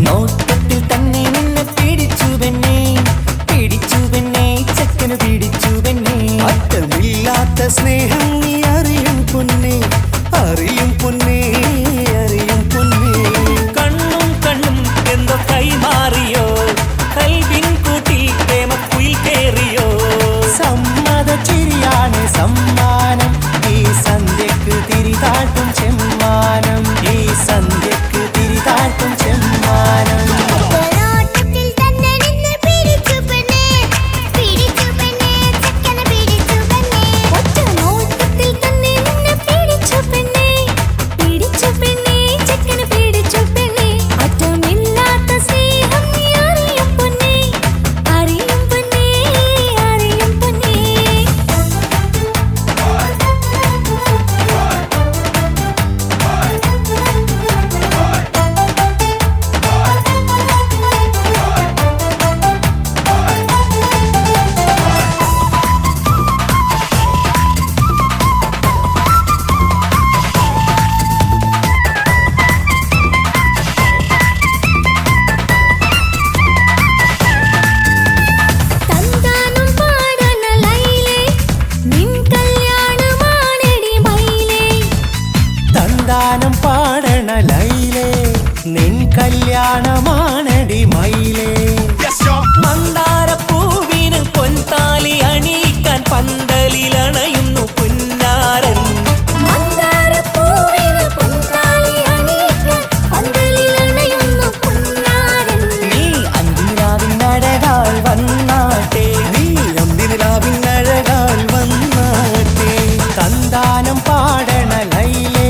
നോട്ടത്തിൽ തന്നെ നിന്നെ പിടിച്ചു പെണ്ണേ, പിടിച്ചു പെണ്ണേ, ചക്കന് പിടിച്ചു പെണ്ണേ. അറ്റമില്ലാത്ത സ്നേഹം നീ അറിയും പൊന്നേ, അറിയും പൊന്നേ, അറിയും പൊന്നേ. കണ്ണും കണ്ണും എന്തോ കൈമാറിയോ, കൽവിൻ കൂട്ടിൽ പ്രേമക്കുയിൽ കേറിയോ. സമ്മത ചിരിയാണ് സമ്മാനം, ഈ സന്ധ്യക്ക് തിരിതാട്ടും ചെമ്മാനം, ഈ സന്ധ്യക്ക് തിരിതാട്ടും ചെമ്മാനം. തന്താനം പാടണ ലൈലേ, നിൻ കല്യാണമാണടി മയിലേ. മന്ദാരപ്പൂവിന് പൊൻതാലി അണിയിക്കാൻ പന്തലിലണയുന്നു പുന്നാരൻ. നീ അന്തിരാവിനഴകാൽ വന്നാട്ടെ, നീ അന്തിനിലാവിനഴകാൽ വന്നാട്ടെ. തന്താനം പാടണ ലൈലേ,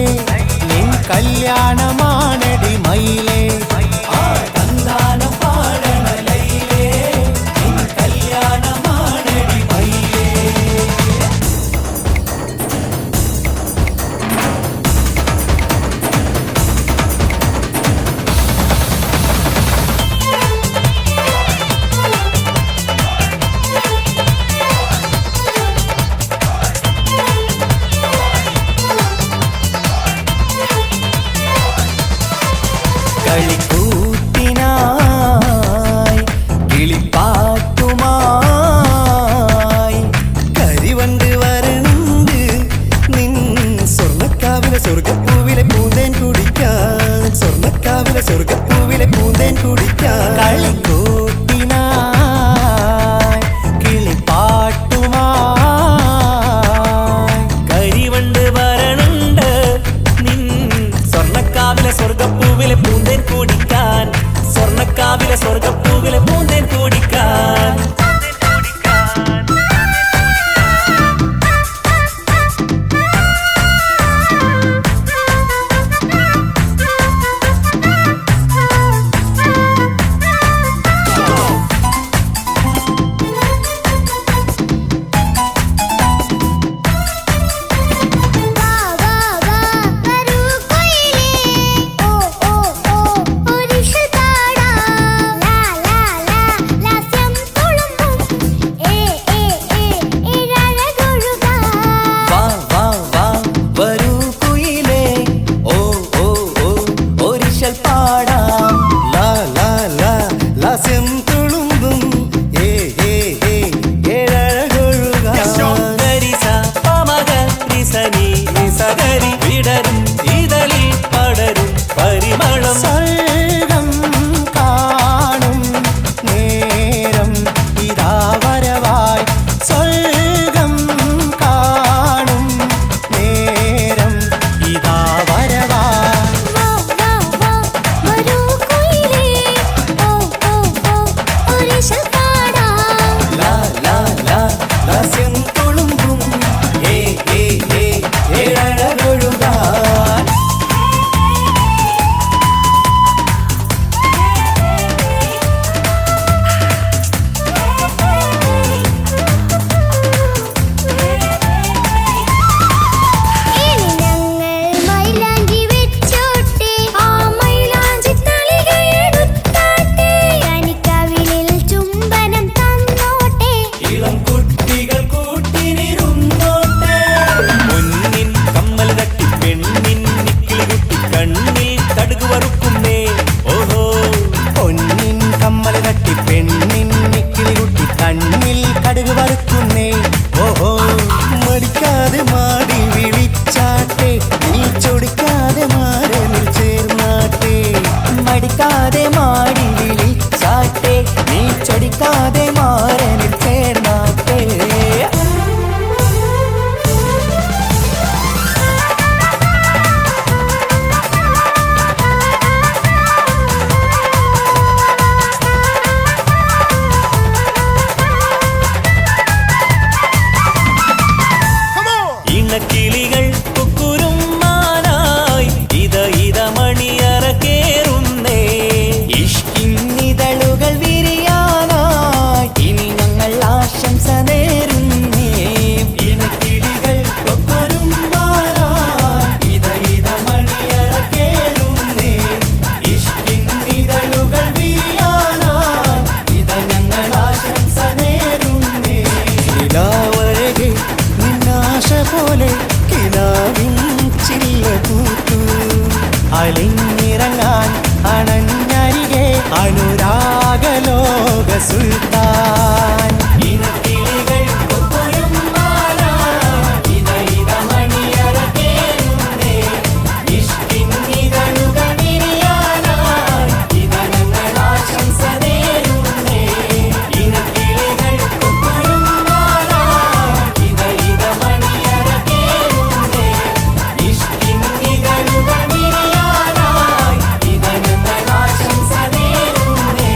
നിൻ കല്യാണമാണടി മയിലേ. തന്താനം പാടണ ലൈലേ, നിൻ കല്യാണമാണടി മയിലേ. കളിക്കൂത്തിനായി കിളിപ്പാട്ടുമായി കരിവണ്ട് വരണ്ട് നിൻ സ്വർണ്ണക്കാവിലെ സ്വർഗപ്പൂവിലെ പൂന്തേൻ കുടിക്കാൻ, സ്വർണ്ണക്കാവിലെ സ്വർഗപ്പൂവിലെ പൂന്തേൻ കുടിക്കാൻ. കളിക്കൂത്തിനായി കിളിപ്പാട്ടുമായി കരിവണ്ട് വരണുണ്ട് നിൻ സ്വർണ്ണക്കാവിലെ സ്വർഗപ്പൂവിലെ പൂന്തേൻ കുടിക്കാൻ, സ്വർണ്ണക്കാവിലെ സ്വർഗപ്പൂവിലെ പൂന്തേൻ കുടിക്കാൻ. la la la അനുരാഗലോക സുൽത്താൻ. ഇനക്കിളികൾ കൊക്കൊരും മാല, ഇത ഇത മണിയറ കേറുന്നേ. ഇഷ്കിൻ ഇതളുകൾ വിരിയാനായി, ഇത ഞങ്ങൾ ആശംസ നേരുന്നേ. ഇനക്കിളികൾ കൊക്കൊരും മാല, ഇത ഇത മണിയറ കേറുന്നേ. ഇഷ്കിൻ ഇതളുകൾ വിരിയാനായി, ഇത ഞങ്ങൾ ആശംസ നേരുന്നേ.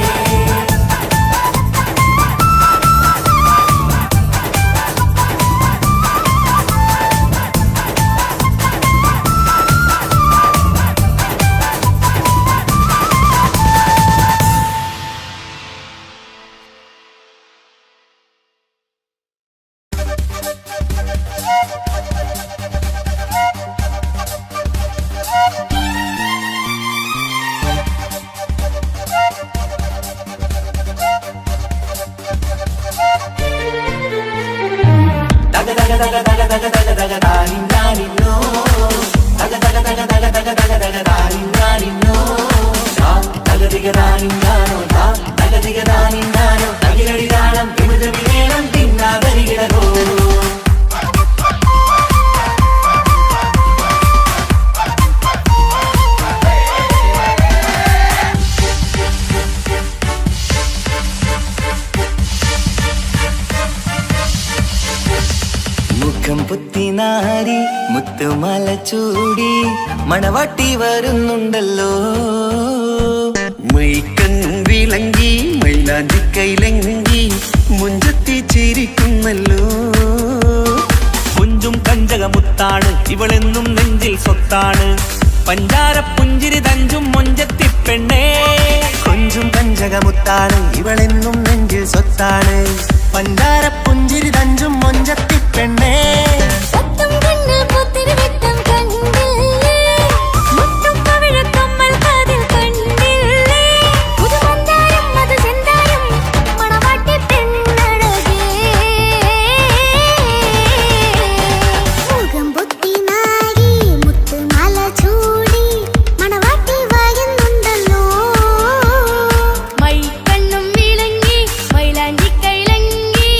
മുഖം പുത്തിനാരി മുത്തുമല ചൂടി മണവാട്ടി വരുന്നുണ്ടല്ലോ. മൈക്കണ്ണും വിളങ്ങി മൈലാഞ്ചി കൈലങ്കി മുഞ്ചത്തി ചിരിക്കുന്നല്ലോ. കുഞ്ചും കഞ്ചകമുത്താണ് ഇവളെന്നും നെഞ്ചിൽ സ്വത്താണ്. പഞ്ചാര പുഞ്ചിരി തഞ്ചും മൊഞ്ചത്തി പെണ്ണേ. കൊഞ്ചും പഞ്ചകമുത്താണ് ഇവളെന്നും നെഞ്ചിൽ സ്വത്താണ്. പഞ്ചാര പുഞ്ചിരി തഞ്ചും മൊഞ്ചത്തി പെണ്ണേ. പത്തും കണ്ണിൽ പുത്തിരി വെട്ടം കണ്ടില്ലേ, മുത്തും പവിഴക്കമ്മൽ കാതിൽ കണ്ടില്ലേ, പുതുമന്ദാരം മധുചന്ദാരം മണവാട്ടി പെണ്ണഴകേ. മുഖം പൊത്തി നാരി മുത്തുമാല ചൂടി മണവാട്ടി വരുന്നുണ്ടല്ലോ. മൈക്കണ്ണും വിളങ്ങി മൈലാഞ്ചി കൈലങ്കി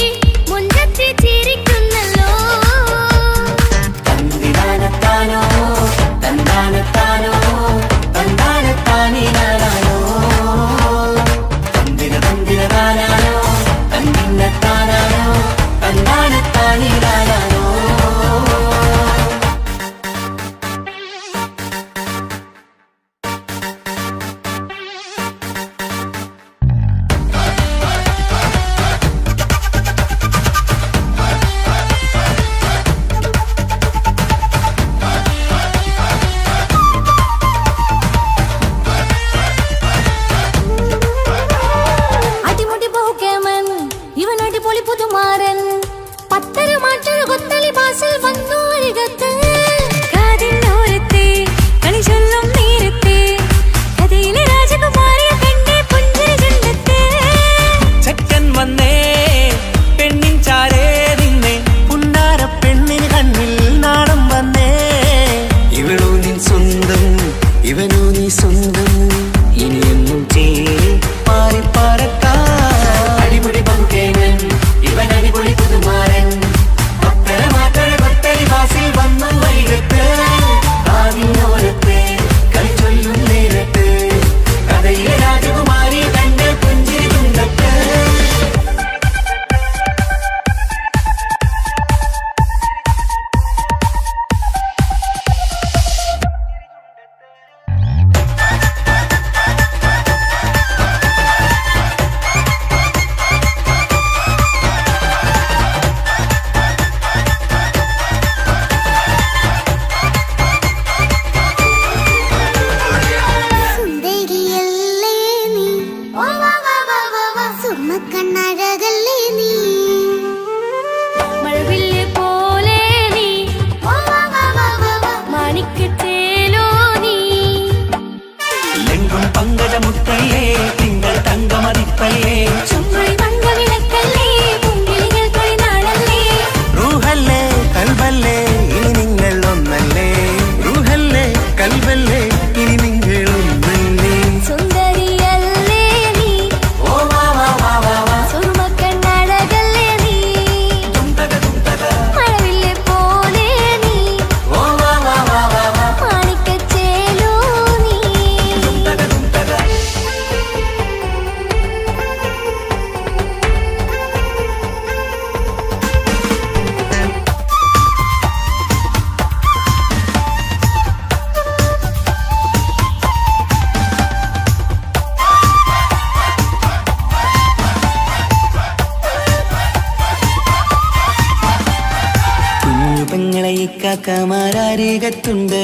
ഇക്കാക്കമാരരികത്തുണ്ട്.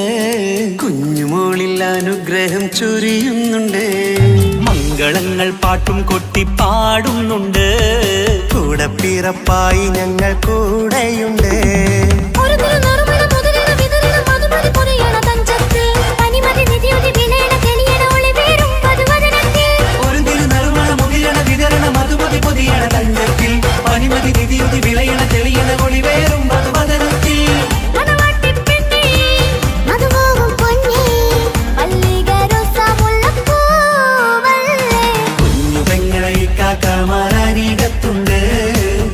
കുഞ്ഞുമോളിൽ അനുഗ്രഹം ചൊരിയുന്നുണ്ട്. മംഗളങ്ങൾ പാട്ടും കൊട്ടി പാടുന്നുണ്ട്. കൂടെ പിറപ്പായി ഞങ്ങൾ കൂടെയുണ്ട്. ഒരു തിരുനറുമണ മുതലിട വിതരണ മധുമതി പൊരിയണ തഞ്ചത്ത് പനിമതി നിധിയൊലി വിലയണ തെളിയണ ഒളിവേറും പതുവദനത്തിൽ. ഒരു തിരുനറുമണ മുതിരണ വിതരണ മധുമതി പൊതിയണ തഞ്ചത്തിൽ പനിമതി നിധിയുതി വിളയണ തെളിയണ ഒളിവേറും മധുവദനത്തിൽ. മണവാട്ടിപ്പെണ്ണേ മധുപോകും പൊന്നേ മല്ലികരോസാമുല്ലപ്പൂവല്ലേ. കുഞ്ഞു പെങ്ങളെ ഇക്കാക്കമാരരികത്തുണ്ട്.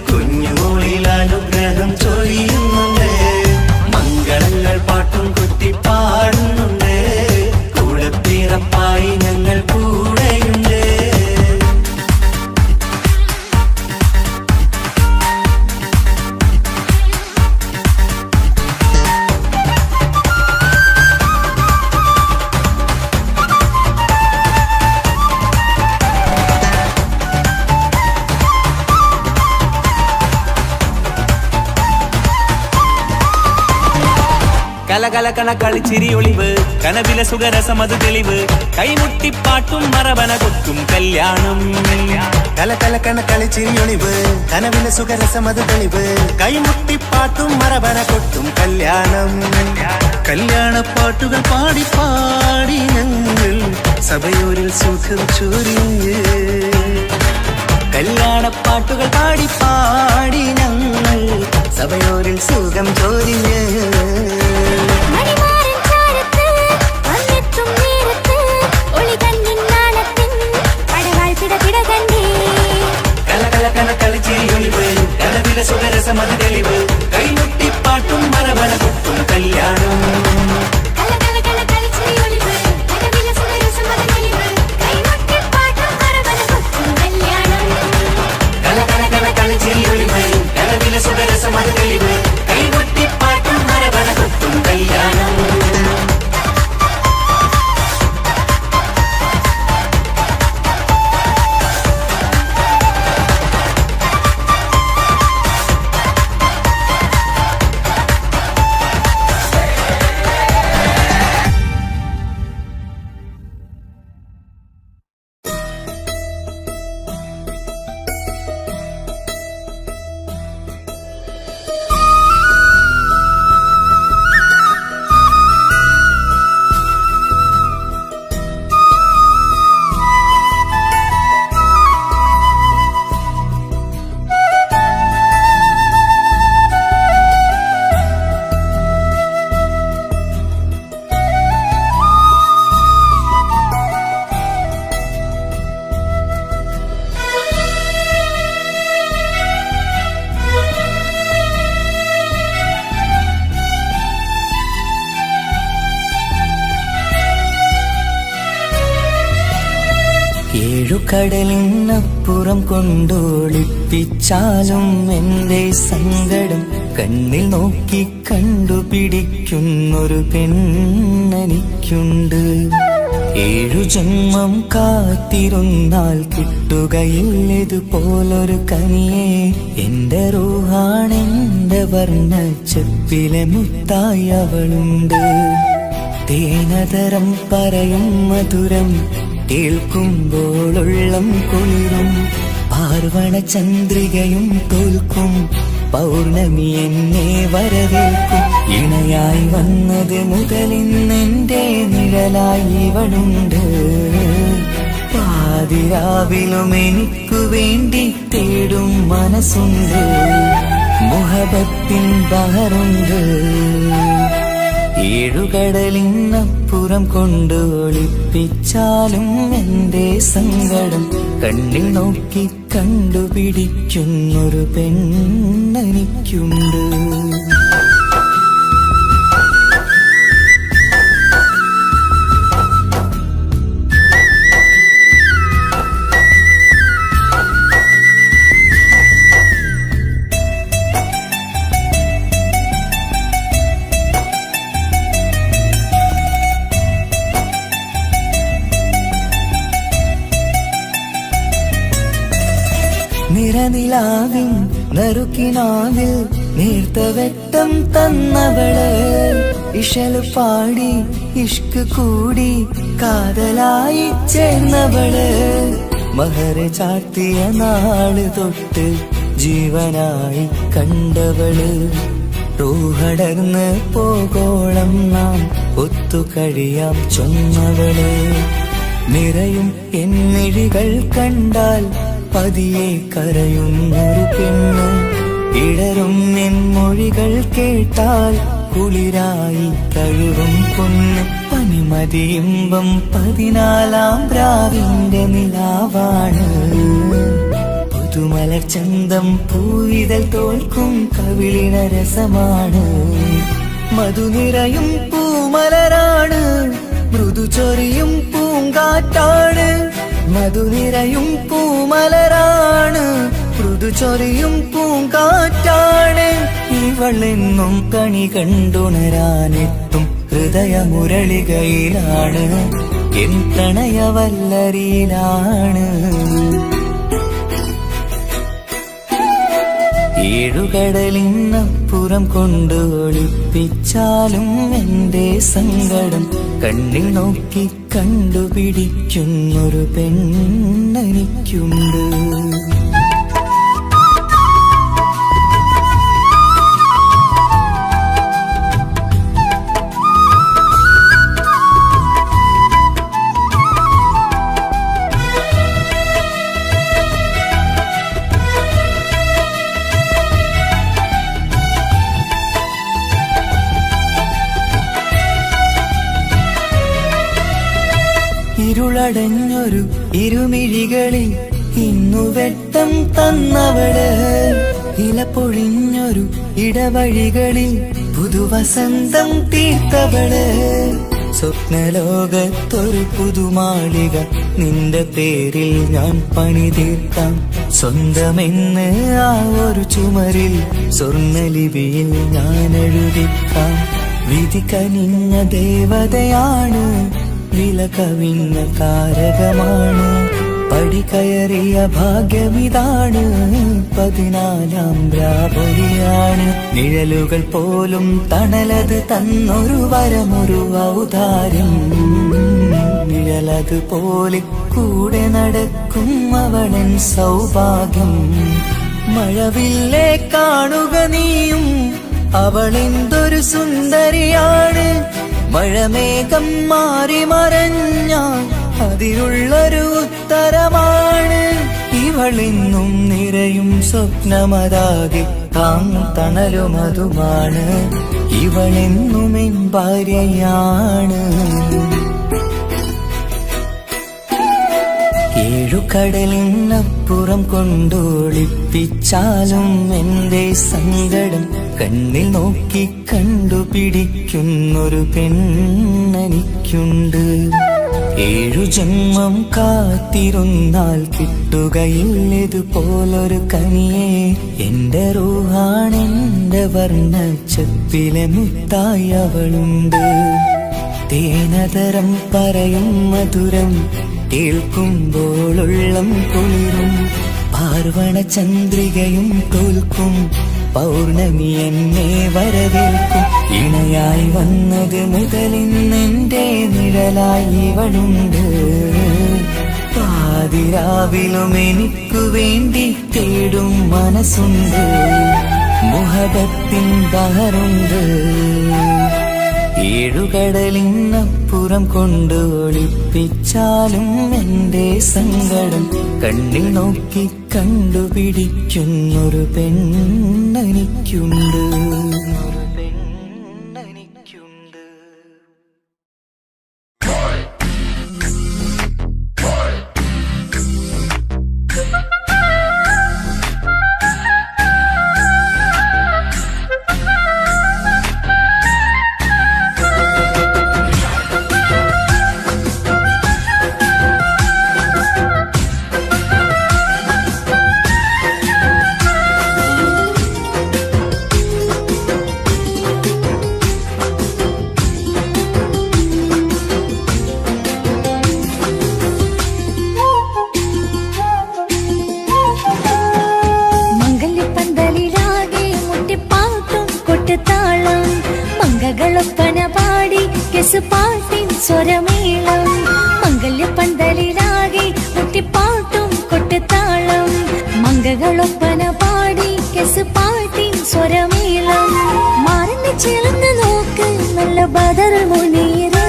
കുഞ്ഞുമോളിൽ അനുഗ്രഹം ചൊരിയുന്നുണ്ട്. മംഗളങ്ങൾ പാട്ടും കുത്തി പാടുന്നുണ്ട്. കൂടെ പിറപ്പായി ഞങ്ങൾ കൂടെയുണ്ട്. കലകലകണ കളിച്ചിരി ഒളിവ് കനവില സുഖരസമത് തെളിവ് കൈമുട്ടിപ്പാട്ടും മറവന കൊത്തും കല്യാണം. കലകലകണ കളിച്ചിരിയൊളിവ് കനവിലെ സുഖരസമത് തെളിവ് കൈമുട്ടിപ്പാട്ടും മറവന കൊട്ടും കല്യാണം. കല്യാണപ്പാട്ടുകൾ പാടി പാടി ഞങ്ങൾ സഭയോരിൽ സുഖം ചൊരിഞ്ഞ്. കല്യാണപ്പാട്ടുകൾ പാടി പാടി ഞങ്ങൾ സഭയോരിൽ സുഖം ചൊരിഞ്ഞ്. മണിമാരൻ ചാരത്ത് വന്നെത്തും നേരത്ത് ഒളികണ്ണിൻ നാളത്തിൻ അടവാൾ പിടപിട കണ്ടേ. കലകലകണ കളിച്ചിരിയൊളിവ് കനവില സുഖരസമത് തെളിവ് കൈമുട്ടിപ്പാട്ടും മറവന കൊത്തും കല്യാണം. കലകലകല കളിച്ചിരിയൊളിവ് കനവില സുഖരസമത് തെളിവ് കൈമുട്ടിപ്പാട്ടും മറവന കൊത്തും കല്യാണം. കലകലകണ കളിച്ചിരിയൊളിവ് കനവില സുഖരസമത് തെളിവ് കൈമുട്ടിപ്പാട്ടും മറവന കൊത്തും കല്യാണം. ഏഴുകടലിനപ്പുറം കൊണ്ടോളിപ്പിച്ചാലും എന്റെ സങ്കടം കണ്ണിൽ നോക്കി കണ്ടുപിടിക്കുന്നൊരു പെണ്ണെനിക്കുണ്ട്. 7 ജന്മം കാത്തിരുന്നാൽ കിട്ടുകയില്ലതുപോലൊരു കനിയെ. എന്റെ റൂഹാണെന്റെ വർണ്ണച്ചെപ്പിലെ മുത്തായി അവളുണ്ട്. തേനതരം പറയും മധുരം കേൾക്കുമ്പോളുള്ളം കുളിരും. പാർവണ ചന്ദ്രികയും തോൽക്കും പൗർണമി എന്നെ വരവേൽക്കും. ഇണയായി വന്നത് മുതലിന്നെന്റെ നിഴലായി ഇവളുണ്ട്. പാതിരാവിലും എനിക്കു വേണ്ടി തേടും മനസ്സുണ്ട്. മുഹബത്തിൻ ബഹറുണ്ട്. 7 കടലിനപ്പുറം കൊണ്ട് ഒളിപ്പിച്ചാലും എന്റെ സങ്കടം കണ്ണിൽ നോക്കി കണ്ടുപിടിക്കുന്നൊരു പെണ്ണെനിക്കുണ്ട്. നിറനിലാവിൻ നറുക്കിനാവിൽ നേർത്ത വെട്ടം തന്നവള് ഇഷല് പാടി ഇഷ്ക് കൂടി കാതലായി ചേർന്നവള് മഹർ ചാർത്തിയ നാള് തൊട്ട് ജീവനായി കണ്ടവള് റൂഹടർന്ന് പോകോളം നാം ഒത്തുകഴിയാം ചൊന്നവള് നിറയും എന്നിഴികൾ കണ്ടാൽ പതിയെ കരയുന്നൊരു പെണ്ണ് ഇടറും എൻ മൊഴികൾ കേട്ടാൽ കുളിരായി തഴുകും പൊന്ന് പനിമതിയിമ്പം 14-ാം രാവിന്റെ നിലാവാണ് പുതുമലർ ചന്തം പൂവിതൽ തോൽക്കും കവിളിന രസമാണ് മധുനിറയും പൂമലരാണ് മൃദു ചൊരിയും പൂങ്കാറ്റാണ് മധുനിറയും പൂമലരാണ് മൃദു ചൊരിയും പൂങ്കാറ്റാണ് ഇവളെന്നും കണി കണ്ടുണരാനെത്തും ഹൃദയമുരളികയിലാണ് എൻ പ്രണയവല്ലരിയിലാണ് ഏഴുകടലിനപ്പുറം കൊണ്ട് ഒളിപ്പിച്ചാലും എന്റെ സങ്കടം കണ്ണിൽ നോക്കി കണ്ടുപിടിക്കുന്നൊരു പെണ്ണെനിക്കുണ്ട് ഇരുളടഞ്ഞൊരു ഇരുമിഴികളിൽ ഇന്നു വെട്ടം തന്നവള് ഇല പൊഴിഞ്ഞൊരു ഇടവഴികളിൽ പുതുവസന്തം തീർത്തവള് സ്വപ്നലോകത്തൊരു പുതുമാളിക നിന്റെ പേരിൽ ഞാൻ പണി തീർക്കാം സ്വന്തമെന്ന് ആ ഒരു ചുമരിൽ സ്വർണ്ണലിപിയിൽ ഞാൻ എഴുതിക്കാം വിധി കനിഞ്ഞ ദേവതയാണ് വില കവിഞ്ഞ താരകമാണ് പടി കയറിയ ഭാഗ്യമിതാണ് 14-ാം രാപൊലിയാണ് നിഴലുകൾ പോലും തണലത് തന്നൊരു വരമൊരു ഔദാര്യം നിഴലത് പോലെ കൂടെ നടക്കും അവളൻ സൗഭാഗ്യം മഴവില്ലേ കാണുക നീയും അവളെന്തൊരു സുന്ദരിയാണ് മഴമേഘം മാറി മറഞ്ഞാൽ അതിലുള്ളൊരു ഉത്തരമാണ് ഇവളിന്നും നിറയും സ്വപ്നമതാകെ താങ്ങും തണലുമതുമാണ് ഇവളെന്നും എൻ ഭാര്യയാണ് ഏഴുകടലിനപ്പുറം കൊണ്ടൊളിപ്പിച്ചാലും എന്റെ സങ്കടം കണ്ണിൽ നോക്കി കണ്ടുപിടിക്കുന്നൊരു പെണ്ണെനിക്കുണ്ട് 7 ജന്മം കാത്തിരുന്നാൽ കിട്ടുകയില്ലതുപോലൊരു കനിയെ എന്റെ റൂഹാണെന്റെ വർണ്ണച്ചപ്പിലെ മുത്തായി അവളുണ്ട് തേനതരം പറയും മധുരം കേൾക്കുമ്പോളുള്ളം കുളിരും പാർവണ ചന്ദ്രികയും തോൽക്കും പൗർണമി എന്നെ വരവേൽക്കും ഇണയായി വന്നത് മുതലിന്നെന്റെ നിഴലായി ഇവളുണ്ട് പാതിരാവിലും എനിക്കു വേണ്ടി തേടും മനസ്സുണ്ട് മുഹബത്തിൻ ബഹറുണ്ട് ഏഴുകടലിനപ്പുറം കൊണ്ട് ഒളിപ്പിച്ചാലും എന്റെ സങ്കടം കണ്ണിൽ നോക്കി കണ്ടുപിടിക്കുന്നൊരു പെണ്ണെനിക്കുണ്ട് സ്വരമേളം മംഗല്യപ്പന്തലിലാകെ മുട്ടിപ്പാട്ടും കൊട്ടുതാളം മംഗകളൊപ്പന പാടി കെസ് പാട്ടിൻ സ്വരമേളം മാറിന്റെ ചേർന്ന് നോക്ക് നല്ല ബദർ മുനീറ്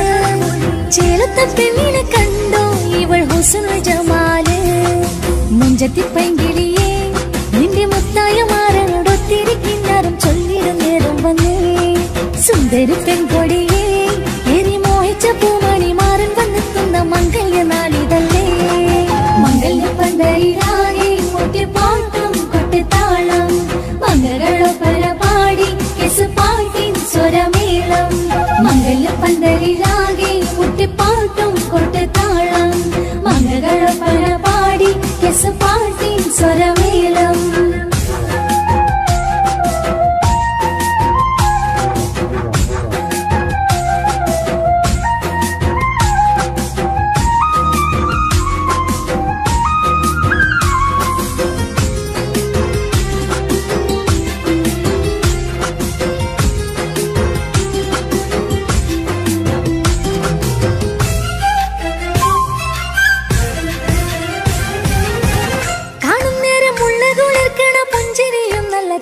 ചേലത്തെ പെണ്ണിനെ കണ്ടോ ഇവൾ ഹുസ്നുൽ ജമാല് മുഞ്ചത്തി പൈങ്കിളിയേ നിന്റെ മുത്തായ മാറനോടൊത്തിരിക്കിന്നാരും ചൊല്ലിടും നേരം വന്നേ സുന്ദരി പെൺകൊടിയേ ഏറി മോഹിച്ച പൂമണി മാറൻ വന്നെത്തുന്ന മംഗല്യ നാളിതല്ലേ മംഗല്യപ്പന്തലിലാകെ മുട്ടിപ്പാട്ടും കൊട്ടുതാളം മംഗളൊപ്പന പാടി കെസ് പാട്ടിൻ സ്വരമേളം മംഗല്യപ്പന്തലിലാകെ മുട്ടിപ്പാട്ടും കൊട്ടുതാളം മംഗളൊപ്പന പാടി കെസ് പാട്ടിൻ സ്വരമേളം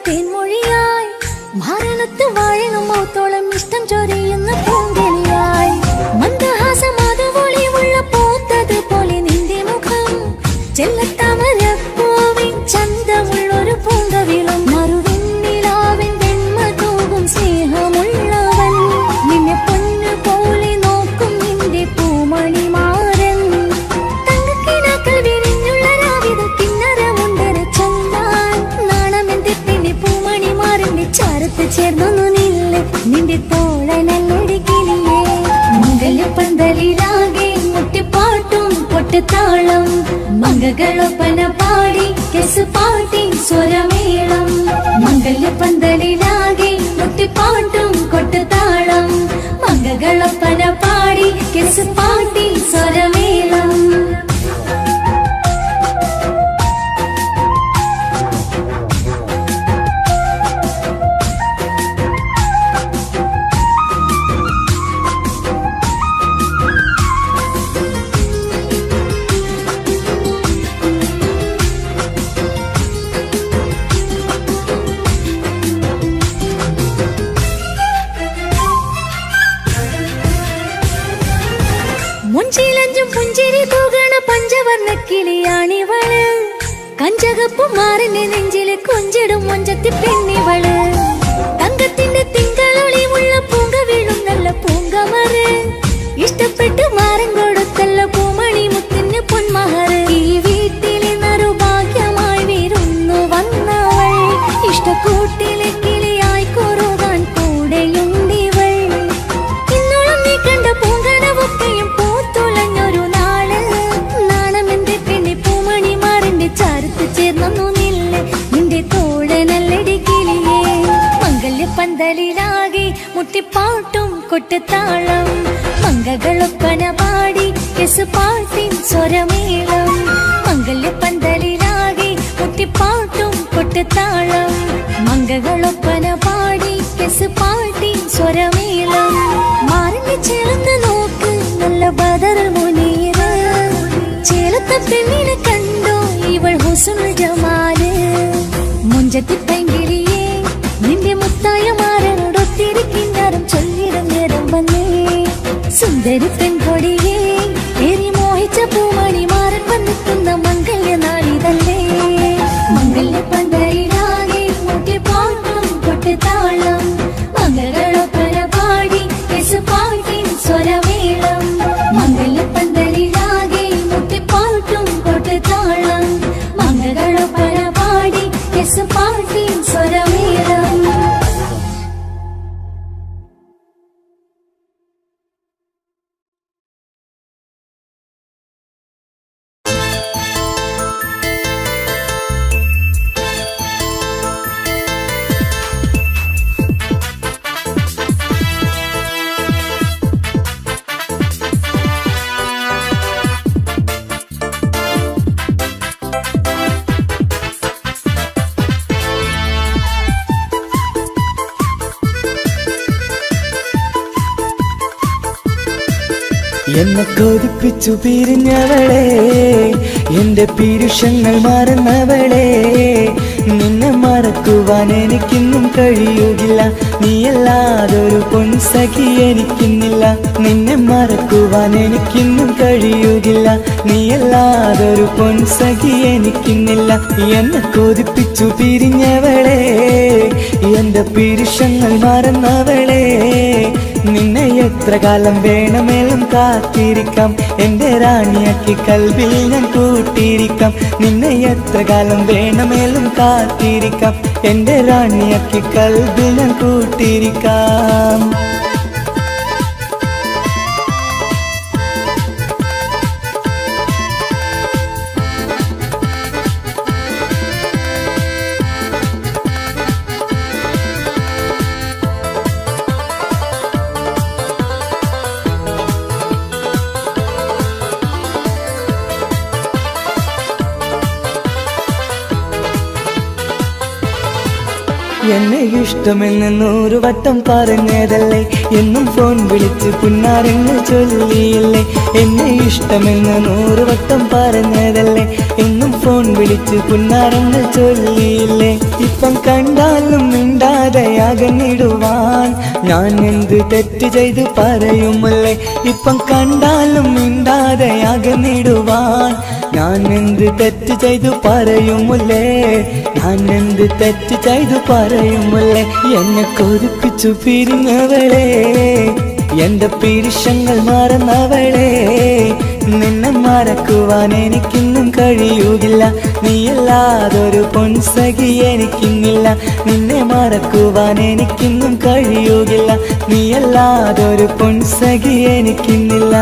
തേൻമൊഴിയായി മാരണത്ത് വാഴണം മൗത്തോളം ഇഷ്ടം ചൊരിയുന്ന പൂങ്കലിയായി മന്ദഹാസമാതുവൊളിവുള്ള പോത്തത് പോലെ നിന്റെ മുഖം ചെല്ലത്താമരപ്പൂവിൻ ചന്തമുള്ളൊരു പൂങ്കവിളും മറുവെണ്ണിലാവിൻ വെണ്മ തൂകും സ്നേഹമുള്ളവൻ നിന്നെ പൊന്നു പോലെ നോക്കും നിന്റെ പൂമണി മാറൻ തങ്കക്കിനാക്കൾ വിരിഞ്ഞുള്ള രാവിലെ കിന്നരമുണ്ടര ചൊല്ലാൻ നാണമെന്റെ പൂമണി മാറിന്റെ ചാരത്ത് ചേർന്നൊന്നു നില്ല് നിന്റെ തോഴനല്ലടിക്കില്ലേ മംഗല്യപ്പന്തലിലാകെ മുട്ടിപ്പാട്ടും കൊട്ടുതാളം മംഗകളൊപ്പന പാടി കെസ് പാട്ടിൻ സ്വരമേളം മംഗല്യപ്പന്തലിലാകെ മുട്ടിപ്പാട്ടും കൊട്ടുതാളം മംഗകളൊപ്പന പാടി കെസ് പാട്ടിൻ സ്വരമേളം മുഞ്ചിലഞ്ചും പുഞ്ചിരി തൂകണ പഞ്ചവർണ്ണ കിളിയാണിവള് കഞ്ചകപ്പു മാറിന്റെ നെഞ്ചില് കൊഞ്ചിടും മൊഞ്ചത്തി പെണ്ണിവള് തങ്കത്തിന്റെ തിങ്കളൊളിവുള്ള പൂങ്ക വീഴും നല്ല പൂങ്കമറ് ഇഷ്ടപ്പെട്ട് മാറൻ കൊടുത്തല്ല പൂമണി മുത്തിന് പൊന്മഹറ് ഈ വീട്ടിലെ നറുഭാഗ്യമായി വീരുന്നു വന്നവൾ ഇഷ്ടക്കൂട്ടിലെ കിളിയായി കുറുകാൻ കൂടെയുണ്ടിവൾ ഇന്നോളം നീ കണ്ട പൂങ്കനവൊക്കെയും പൂത്തുളഞ്ഞൊരു നാള് നാണമെന്റെ പെണ്ണി പൂമണി മാറിന്റെ ചാരത്ത് ചേർന്നു നില്ല് നിന്റെ തോഴനല്ലടി കിളിയേ മംഗല്യപ്പന്തലിലാകെ മുട്ടിപ്പാട്ടും കൊട്ടുതാളം മംഗകളൊപ്പന പാടി കെസ് പാട്ടിൻ സ്വരമേളം മംഗല്യപ്പന്തലിലാകെ മുട്ടിപ്പാട്ടും കൊട്ടുതാളം മംഗകളൊപ്പന പാടി കെസ് പാട്ടിൻ സ്വരമേളം മാറിന്റെ ചേർന്ന് നോക്ക് നല്ല ബദർ മുനീറ് ചേലത്തെ പെണ്ണിനെ കണ്ടോ ഇവൾ ഹുസ്നുൽ ജമാല് മുഞ്ചത്തി പൈങ്കിളിയേ നിന്റെ മുത്തായ മാറനോടൊത്തിരിക്കിന്നാരും ചൊല്ലിടും നേരം വന്നേ സുന്ദരി പെൺകൊടിയേ ഏറി മോഹിച്ച പൂമണി മാറൻ വന്നെത്തുന്ന മംഗല്യ നാളിതല്ലേ മംഗല്യപ്പന്തലിലാകെ മുട്ടിപ്പാട്ടും കൊട്ടുതാളം മംഗളൊപ്പന പാടി കെസ് പാട്ടിൻ സ്വരമേളം മംഗല്യപ്പന്തലിലാകെ മുട്ടിപ്പാട്ടും കൊട്ടുതാളം മംഗളൊപ്പന പാടി കെസ് പാട്ടിൻ സ്വരമേളം എന്നെ കൊതിപ്പിച്ചു പിരിഞ്ഞവളെ, എന്റെ പീരുഷങ്ങൾ മറന്നവളെ, നിന്നെ മറക്കുവാൻ എനിക്കിന്നും കഴിയുകില്ല, നീയല്ലാതൊരു പൊൻസഖി എനിക്കിന്നില്ല. നിന്നെ മറക്കുവാൻ എനിക്കിന്നും കഴിയുകില്ല, നീയല്ലാതൊരു പൊൻസഖി എനിക്കിന്നില്ല. എന്നെ കൊതിപ്പിച്ചു പിരിഞ്ഞവളെ, എന്റെ പീരുഷങ്ങൾ മറന്നവളെ, നിന്നെ എത്ര കാലം വേണമെങ്കിലും കാത്തിരിക്കാം, എന്റെ റാണിയാക്കി കൽവിൽ ഞാൻ കൂട്ടിയിരിക്കാം. നിന്നെ എത്ര കാലം വേണമെങ്കിലും കാത്തിരിക്കാം, എന്റെ റാണിയാക്കി കൽവിൽ ഞാൻ കൂട്ടിയിരിക്കാം. എന്നെ ഇഷ്ടമെന്ന് 100 വട്ടം പറഞ്ഞതല്ലേ, എന്നും ഫോൺ വിളിച്ച് പുന്നാരങ്ങൾ ചൊല്ലിയില്ലേ. എന്നെ ഇഷ്ടമെന്ന് 100 വട്ടം പറഞ്ഞതല്ലേ, എന്നും ഫോൺ വിളിച്ച് പുന്നാരങ്ങൾ ചൊല്ലിയില്ലേ. ഇപ്പം കണ്ടാലും മിണ്ടാതെ അകന്നിടുവാൻ ഞാൻ എന്ത് തെറ്റ് ചെയ്ത് പറയുമല്ലേ. ഇപ്പം കണ്ടാലും മിണ്ടാതെ അകന്നിടുവാൻ ഞാൻ എന്ത് തെറ്റ് ചെയ്തു പറയുമല്ലേ, ഞാൻ എന്ത് തെറ്റ് ചെയ്തു പറയുമല്ലേ. എന്നെ കൊതിപ്പിച്ചു പിരിഞ്ഞവളെ, എന്റെ പീരുഷങ്ങൾ മറന്നവളെ, നിന്നെ മറക്കുവാൻ എനിക്കിന്നും കഴിയുകില്ല, നീയല്ലാതൊരു പൊൻസഖി എനിക്കിന്നില്ല. നിന്നെ മറക്കുവാൻ എനിക്കിന്നും കഴിയുകില്ല, നീയല്ലാതൊരു പൊൻസഖി എനിക്കിന്നില്ല.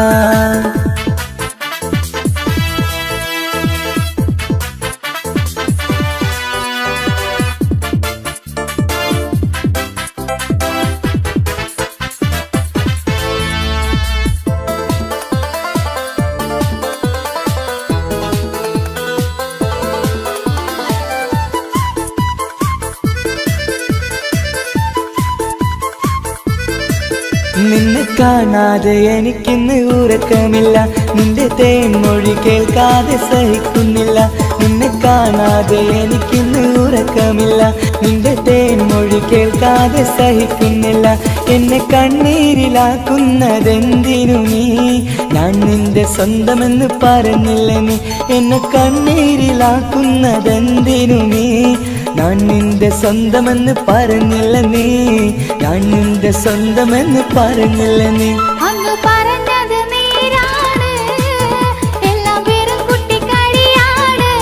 നിന്നെ കാണാതെ എനിക്കിന്ന് ഉറക്കമില്ല, നിന്റെ തേൻമൊഴി കേൾക്കാതെ സഹിക്കുന്നില്ല. നിന്നെ കാണാതെ എനിക്കിന്ന് ഉറക്കമില്ല, നിന്റെ തേൻമൊഴി കേൾക്കാതെ സഹിക്കുന്നില്ല. എന്നെ കണ്ണീരിലാക്കുന്നതെന്തിനു നീ, ഞാൻ നിന്റെ സ്വന്തമെന്ന് പറഞ്ഞില്ല നീ. എന്നെ കണ്ണീരിലാക്കുന്നതെന്തിനു നീ, ഞാൻ നിന്റെ സ്വന്തമെന്ന് പറഞ്ഞില്ല നീ, ഞാൻ നിന്റെ സ്വന്തമെന്ന് പറഞ്ഞില്ല നീ. അങ്ങ് പറഞ്ഞത് നേരാണ്, എല്ലാം വെറും കുട്ടിക്കളിയാണ്.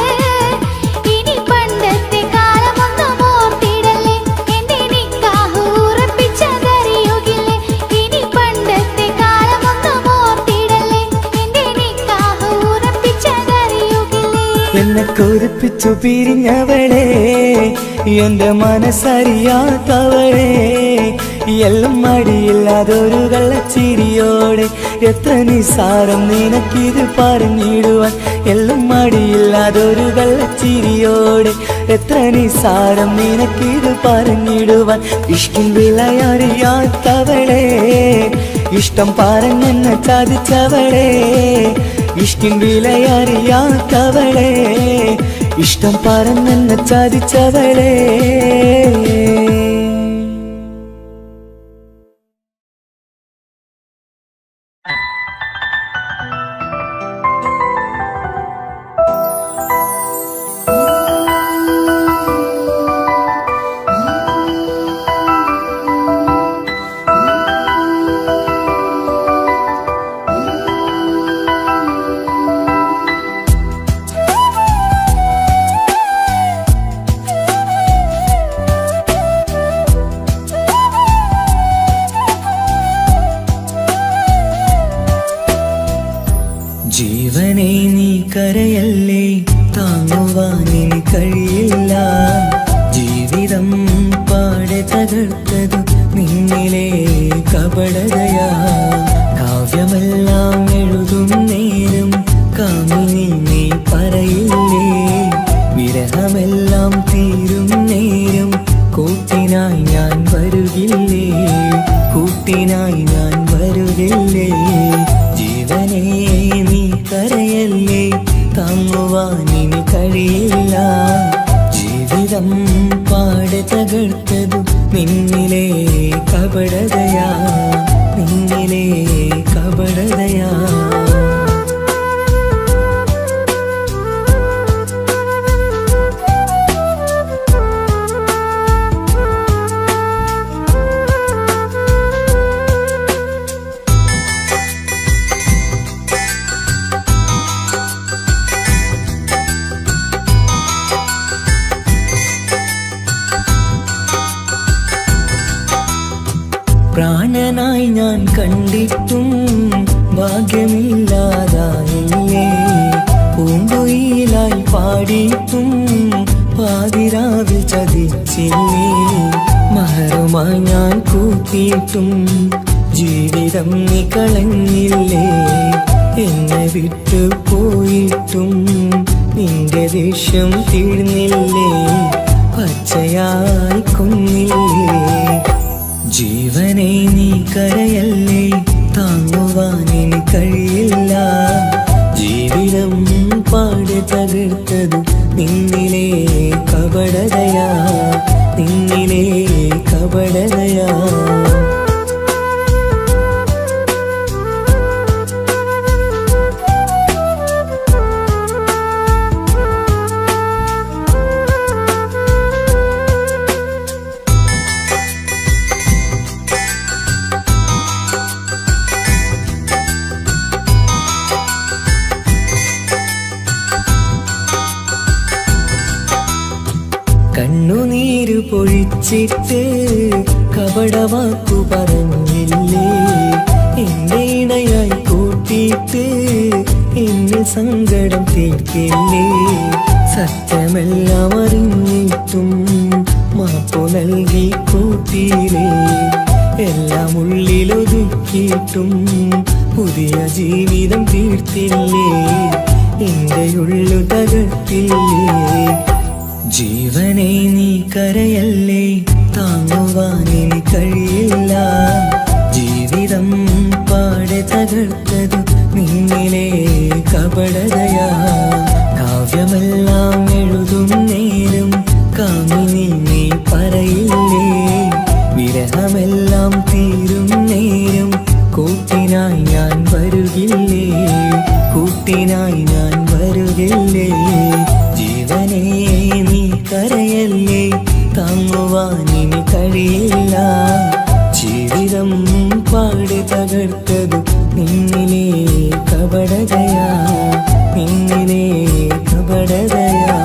ഇനി പണ്ടത്തെ കാലമൊന്നും ഓർത്തിടല്ലേ, എന്റെ നിക്കാഹ് ഉറപ്പിച്ചതറിയുകില്ലേ. ഇനി പണ്ടത്തെ കാലമൊന്നും ഓർത്തിടല്ലേ, എന്റെ നിക്കാഹ് ഉറപ്പിച്ചതറിയുകില്ലേ. എന്നെ കൊതിപ്പിച്ചു പിരിഞ്ഞവളെ, എന്റെ മനസ്സറിയാത്തവളെ, എല്ലാം മടിയില്ലാതൊരു കള്ളച്ചിരിയോടെ, എത്ര നിസാരം നിനക്കിത് പറഞ്ഞിടുവാൻ. എല്ലാം മടിയില്ലാതൊരു കള്ളച്ചിരിയോടെ, എത്ര നിസാരം നിനക്കിത് പറഞ്ഞിടുവാൻ. ഇഷ്ടം വിലയറിയാത്തവളെ, ഇഷ്ടം പറഞ്ഞെന്നെ ചതിച്ചവളെ, ഇഷ്ടം വിലയറിയാത്തവളെ, ഇഷ്ടം പറഞ്ഞെന്നെ ചതിച്ചവളെ. ജീവനെ നീ കരയല്ലേ, താങ്ങുവാനിനി കഴിയില്ല. ജീവിതം പാടെ തകർത്തതു നിന്നിലെ കപടതയാ. കാവ്യമെല്ലാം എഴുതും നേരം കാമിനി നീ പറയില്ലേ, വിരഹമെല്ലാം തീരും നേരം കൂട്ടിനായി ഞാൻ വരുകില്ലേ, കൂട്ടിനായി ഞാൻ വരുകില്ലേ. ജീവൻ കഴിയില്ല. ജീവിതം പാടെ തകർത്തതു നിന്നിലെ കപടതയാ, നിന്നിലെ കപടതയാ. പ്രാണനായി ഞാൻ കണ്ടിട്ടും ഭാഗ്യമില്ലാതായില്ലേ. പൂങ്കുയിലായി പാടിയിട്ടും പാതിരാവിൽ ചതിച്ചില്ലേ. മഹറുമായി ഞാൻ കൂട്ടിയിട്ടും ജീവിതം നീ കളഞ്ഞില്ലേ. എന്നെ വിട്ടു പോയിട്ടും നിന്റെ ദേഷ്യം തീർന്നില്ലേ. പച്ചയായി കൊന്നില്ലേ. ജീവനെ നീ കരയല്ലേ, താങ്ങുവാൻ കഴിയില്ല. ജീവിതം പാടെ തകർത്തതു നിന്നിലെ കപടതയാ, നിന്നിലെ കപടതയാ. കണ്ണുനീര് പൊഴിച്ചിട്ട് കപടവാക്കു പറഞ്ഞില്ലേ. എന്റെ ഇണയായി കൂട്ടിയിട്ട് എന്നിൽ സങ്കടം തീർക്കില്ലേ. സത്യമെല്ലാം അറിഞ്ഞിട്ടും മാപ്പു നൽകി കൂട്ടിയില്ലേ. എല്ലാം ഉള്ളിലൊതുക്കിയിട്ടും പുതിയ ജീവിതം തീർത്തില്ലേ. എന്റെ ഉള്ളു തകർത്തില്ലേ. ജീവനെ നീ കരയല്ലേ, താങ്ങുവാൻ കഴിയില്ല. ജീവിതം പാടെ തകർത്തതു നിന്നിലെ കപടതയാ. കാവ്യമെല്ലാം എഴുതും നേരം കാമിനി നീ പറയില്ലേ. വിരഹമെല്ലാം തീരും നേരം കൂട്ടിനായി ഞാൻ വരുകില്ലേ, കൂട്ടിനായി ഞാൻ വരുകില്ലേ. ജീവനെ നീ കരയല്ലേ, താങ്ങുവാൻ കഴിയില്ല. ജീവിതം പാടെ തകർത്തതു നിന്നിലെ കപടതയാ, നിന്നിലെ കപടതയാ.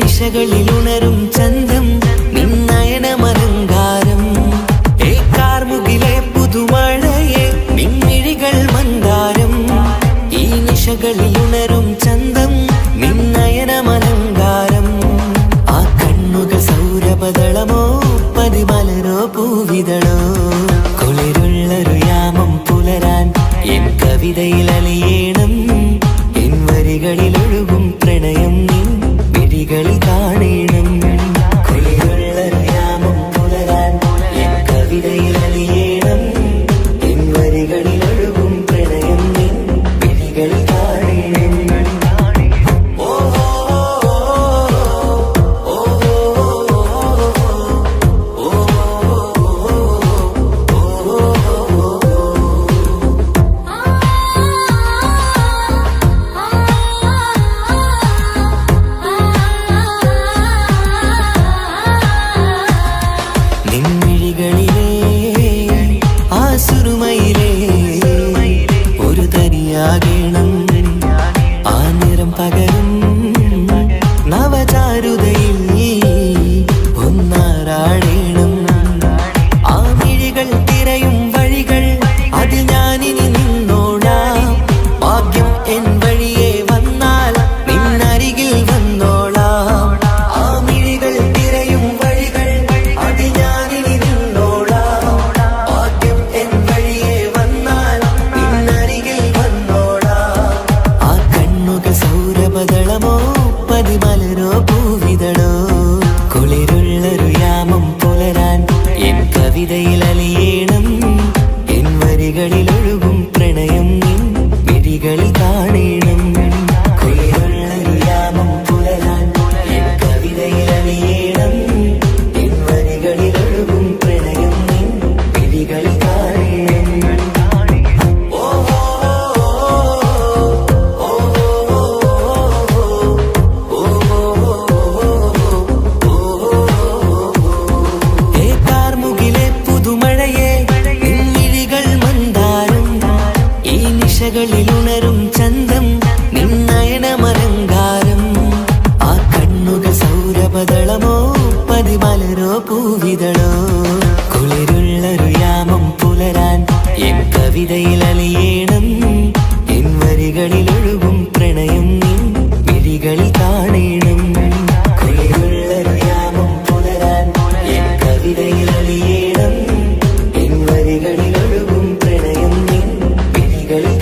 നിശകളിലുണരും ചന്തം നിന്നയനമലങ്കാരം. ഏ കാർമുകിലെ പുതുമഴയെ നിൻമിഴികൾ മന്ദാരം. ഈ നിശകളിലുണരും ചന്തം നിന്നയനമലങ്കാരം. ആ കണ്ണുകൾ സൗരഭദളമോ പതിമലരോ പൂവിതളോ. കുളിരുള്ളൊരു യാമം പുലരാൻ എൻ കവിതയിൽ അലിയേണം. എൻ വരികളിലൊഴുകും പ്രണയം നിൻ വിഴികളിൽ കാണണം. കുളിരുള്ളൊരു യാമം പുലരാൻ എൻ കവിതയിൽ അലിയേണം. എൻ വരികളിലൊഴുകും പ്രണയം നിൻ വിഴികളിൽ കാണണം. ah അലിയേണം എൻ വരികളിൽ ഒഴുകും പ്രണയം നിൻ മിഴികളിൽ കാണേണം കുളിരുള്ളൊരിയാമം പുലരാൻ എൻ കവിതയിൽ അലിയേണം എൻ വരികളിൽ ഒഴുകും പ്രണയം നിൻ മിഴികളിൽ കാണേണം ിലുണരും ചന്തം നിന്നയനമലങ്കാരം ആ കണ്ണുകൾ സൗരഭദളമോ പതിമലരോ പൂവിതളോ കുളിരുള്ളൊരു യാമം പുലരാൻ എൻ കവിതയിൽ അലിയേണം എൻ വരികളിൽ ഒഴുകും പ്രണയം നിൻ മിഴികളിൽ കാണേണം കുളിരുള്ളൊരു യാമം പുലരാൻ എൻ കവിതയിൽ അലിയേണം എൻ വരികളിൽ ഒഴുകും പ്രണയം നിൻ മിഴികളിൽ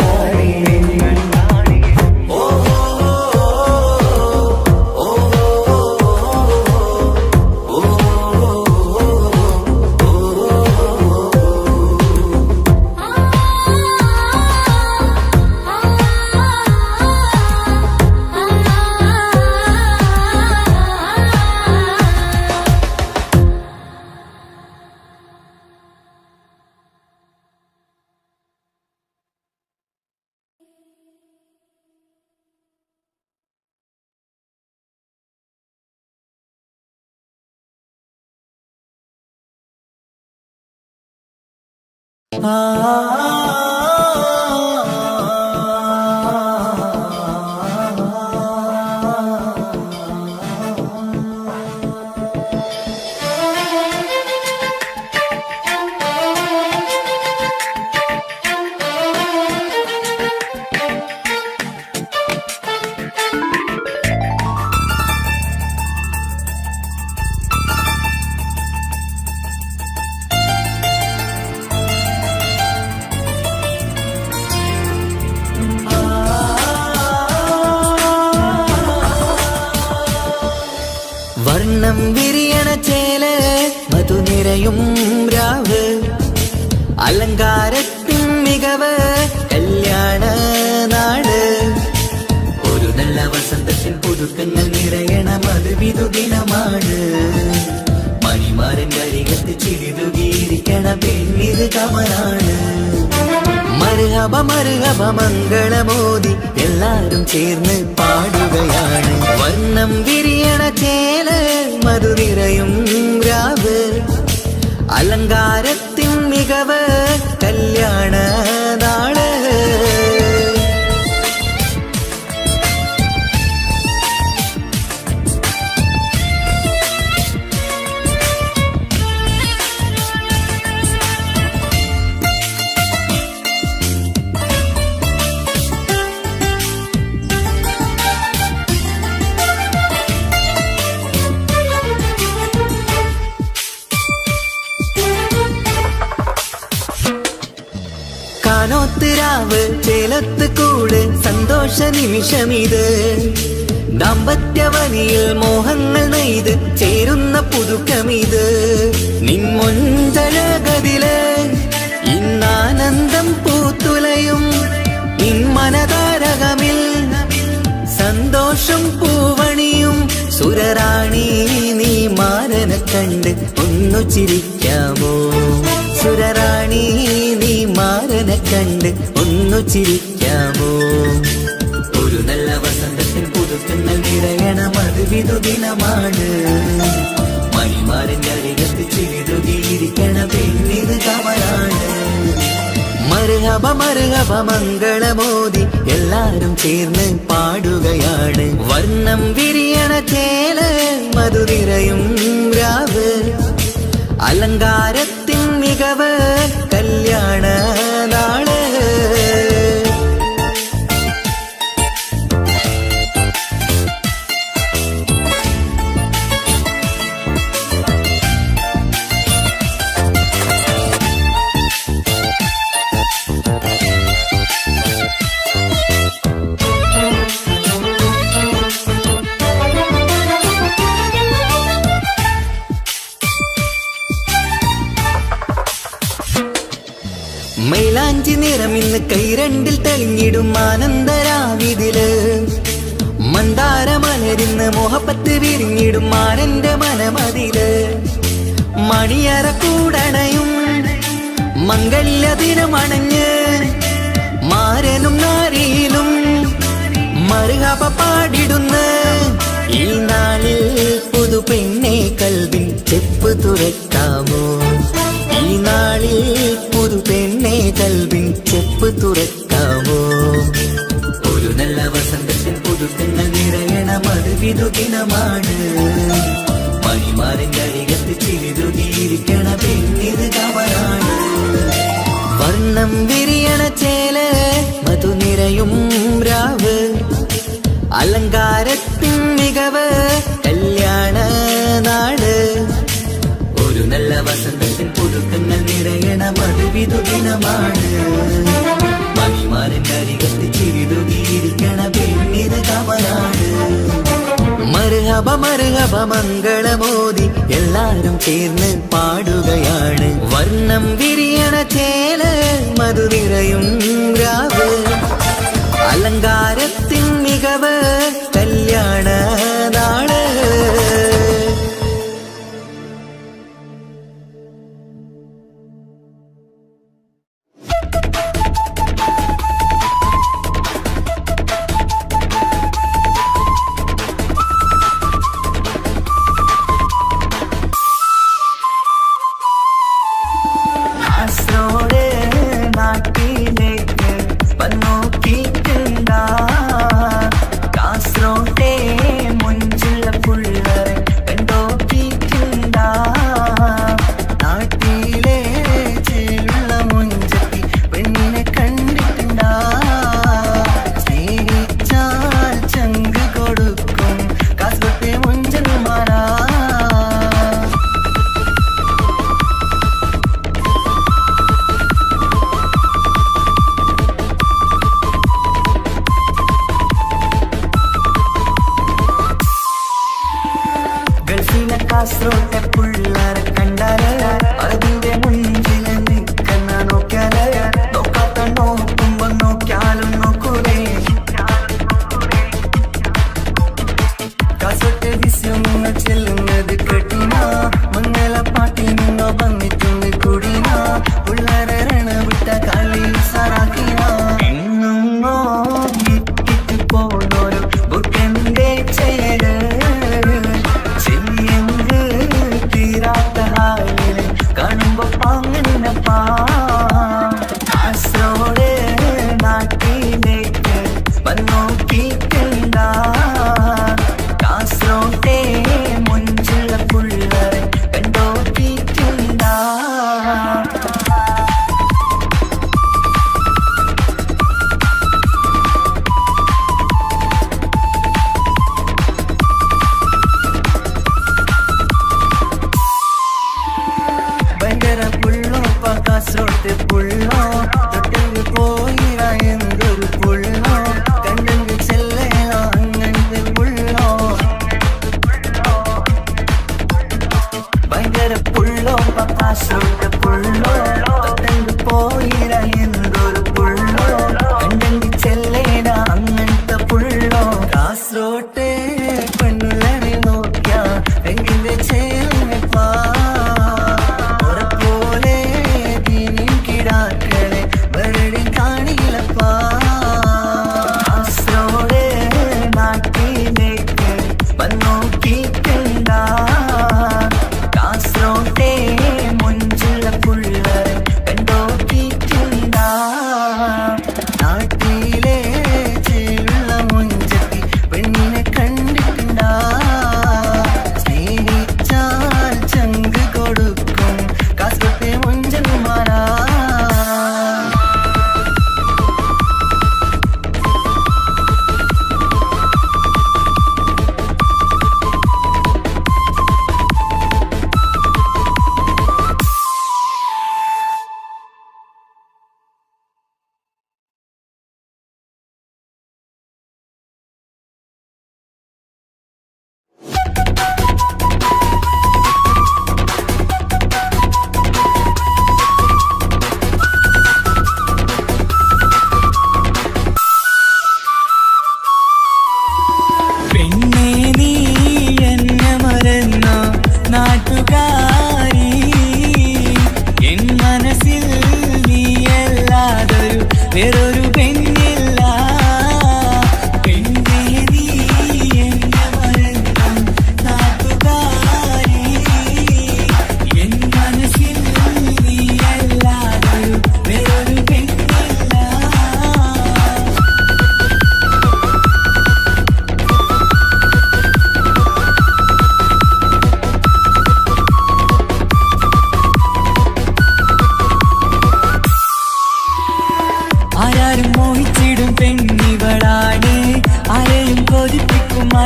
വർണ്ണം വിരിയണ ചേല് മധുനിരയും രാവ് അലങ്കാരത്തിൻ മികവ് കല്യാണ നാട് ഒരു നല്ല വസന്തത്തിൽ പുതുക്കങ്ങൾ നിറയണ മധുവിധു ദിനമാണ് മണിമാരൻ കരികത്ത് ചിരിതുകീരിക്കണ പെണ്ണിത് കമലാണ് മർഹബ മർഹബ മംഗളമോദി എല്ലാരും ചേർന്ന് പാടുകയാണ് വർണ്ണം വിരിയണ ചേല് മധുനിരയും രാവ് അലങ്കാരത്തിൻ മികവ് കല്യാണ നാള് കാനോത്തിരാവ് ചേലത്ത് കൂട് സന്തോഷ നിമിഷമിത് ദാമ്പത്യവനിയിൽ മോഹങ്ങൾ നെയ്ത് ചേരുന്ന പുതുക്കമിത് നിൻമൊഞ്ചഴകതില് ഇന്നാനന്ദം പൂത്തുലയും നിൻമനതാരകമിൽ സന്തോഷം പൂവണിയും സുരറാണി നീ മാരനെ കണ്ട് ഒന്നു ചിരിക്കാമോ സുരറാണി നീ മാരനെ കണ്ട് ഒന്നു ചിരിക്കാമോ ഒരു നല്ല വസന്തത്തിൽ പുതുക്കങ്ങൾ നിറയണ മധുവിധു ദിനമാണ് മണിമാരൻ കരികത്ത് ചിരിതുകീരിക്കണ പെണ്ണിത് കമലാണ് മർഹബ മർഹബ മംഗളമോദി എല്ലാരും ചേർന്ന് പാടുകയാണ് വർണ്ണം വിരിയണ ചേല് മധുനിരയും രാവ് അലങ്കാരത്തിൻ മികവ് കല്യാണ നാള് മൈലാഞ്ചി നിറമിന്ന് കൈരണ്ടിൽ തെളിഞ്ഞിടും ആനന്ദരാവിതില് മന്ദാര മലരിന്ന് മോഹപ്പത്ത് വിരിഞ്ഞിടും മാനന്റെ മനമതില് മണിയറ കൂടണയും മംഗല്യ ദിനമണഞ്ഞ് മാരനും നാരിയിലും മറുകപ പാടിടുന്ന ഈ നാളിൽ പുതു പെണ്ണെ കൽവിൻ ചെപ്പ് തുറക്കാമോ ഈ നാളിൽ പുതു പെണ്ണെ കൽവിൻ ചെപ്പ് തുറക്കാമോ ഒരു നല്ല വസന്തത്തിൽ പുതുപ്പെണ്ണ നിറയണം അത് വിധുദിനമാണ് മണിമാരൻ്റെ അരികത്ത് ചിരിതുകിയിരിക്കണ പെണ്ണിത് കവറാണ് വർണ്ണം വിരിയണ ചേല മധു നിറയും രാവ് അലങ്കാരത്തിൻ മികവ് കല്യാണ നാട് ഒരു നല്ല വസന്തത്തിൽ പുതുക്കങ്ങൾ നിറയണ മധുവിധു ദിനമാണ് മണിമാരൻ്റെ അരികത്ത് ചിരിതുകിയിരിക്കണ പെണ്ണിത് കവറാണ് മർഹബ മർഹബ മംഗളമോദി എല്ലാരും ചേർന്ന് പാടുകയാണ് വർണ്ണം വിരിയണ ചേല മധു നിറയും രാവ് അലങ്കാരത്തിൻ മികവ് കല്യാണ നാള് കാസർഗോട്ടെ പുള്ളാരെ കണ്ടാല് അതിന്റെ മുഞ്ചിൽ നിൽക്കുന്ന നോക്കിയാല് നോക്കാത്ത നോക്കുമ്പോ നോക്കിയാലും നോക്കൂലേ കാസർഗോട്ടെ വിശ്വങ്ങൾ ചെല്ലുന്നത് കേട്ടിന മംഗള പാട്ടിൽ നിന്നോ വന്നിട്ടുണ്ട് കൂടിന പുള്ളാരെ വിട്ട കളി സാറാക്കിന എന്നും ഇട്ടിട്ട് പോണോരു ബുക്കന്റെ ചേര് കാണുമ്പോ പാങ്ങനപ്പാ കാസർഗോഡ് നാട്ടിലേക്ക് വന്നോക്കിയിട്ടുണ്ട കാസർഗോട്ടെ മുഞ്ചുള്ള പുള്ളരെ കണ്ടോക്കിയിട്ടുണ്ട കാസർഗോട്ടെ പുള്ളോ തൊട്ടെങ്കിൽ പോയിര എന്തൊരു പുള്ളോ കണ്ടെങ്കിൽ ചെല്ലോ അങ്ങനത്തെ പുള്ളോ ഭയങ്കര പുള്ളോ കാസർഗോട്ടെ പുള്ളോ തൊട്ടെങ്കിൽ പോയിര എന്തൊരു പുള്ളോ കണ്ടെങ്കിൽ ചെല്ലേട അങ്ങനത്തെ പുള്ളോ കാസർഗോട്ടെ പെണ്ണുള്ളവരെ നോക്കിയ എങ്കിന്റെ ചേർന്നപ്പാ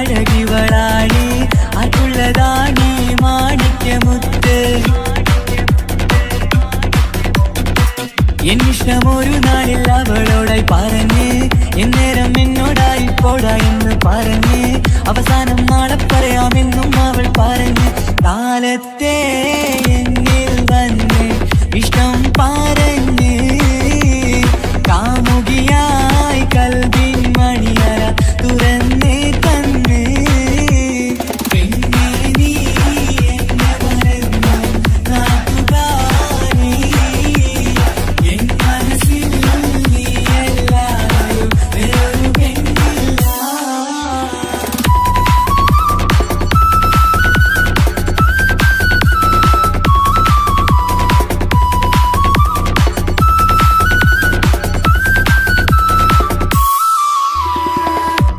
അഴകിവളാണി അതുള്ളതാണി മാണിക്യമുത്ത് എന്നിഷ്ടം ഒരു നാളിൽ അവളോടായി പറഞ്ഞ് എന്നേരം എന്നോടായി പോടാ എന്ന് പറഞ്ഞ് അവസാനം നാളെ പറയാമെന്നും അവൾ പറഞ്ഞ് കാലത്തെ എന്നിൽ വന്ന് ഇഷ്ടം പറഞ്ഞ് കാമുകിയായി കൽവിൻ മണിയറ തുറന്ന് തന്ന് പെണ്ണേ നീ എന്നെ മറന്നു നാട്ടുകാരി എൻ മനസ്സിൽ നീ എല്ലാവരും വേറൊരു പെണ്ണില്ല.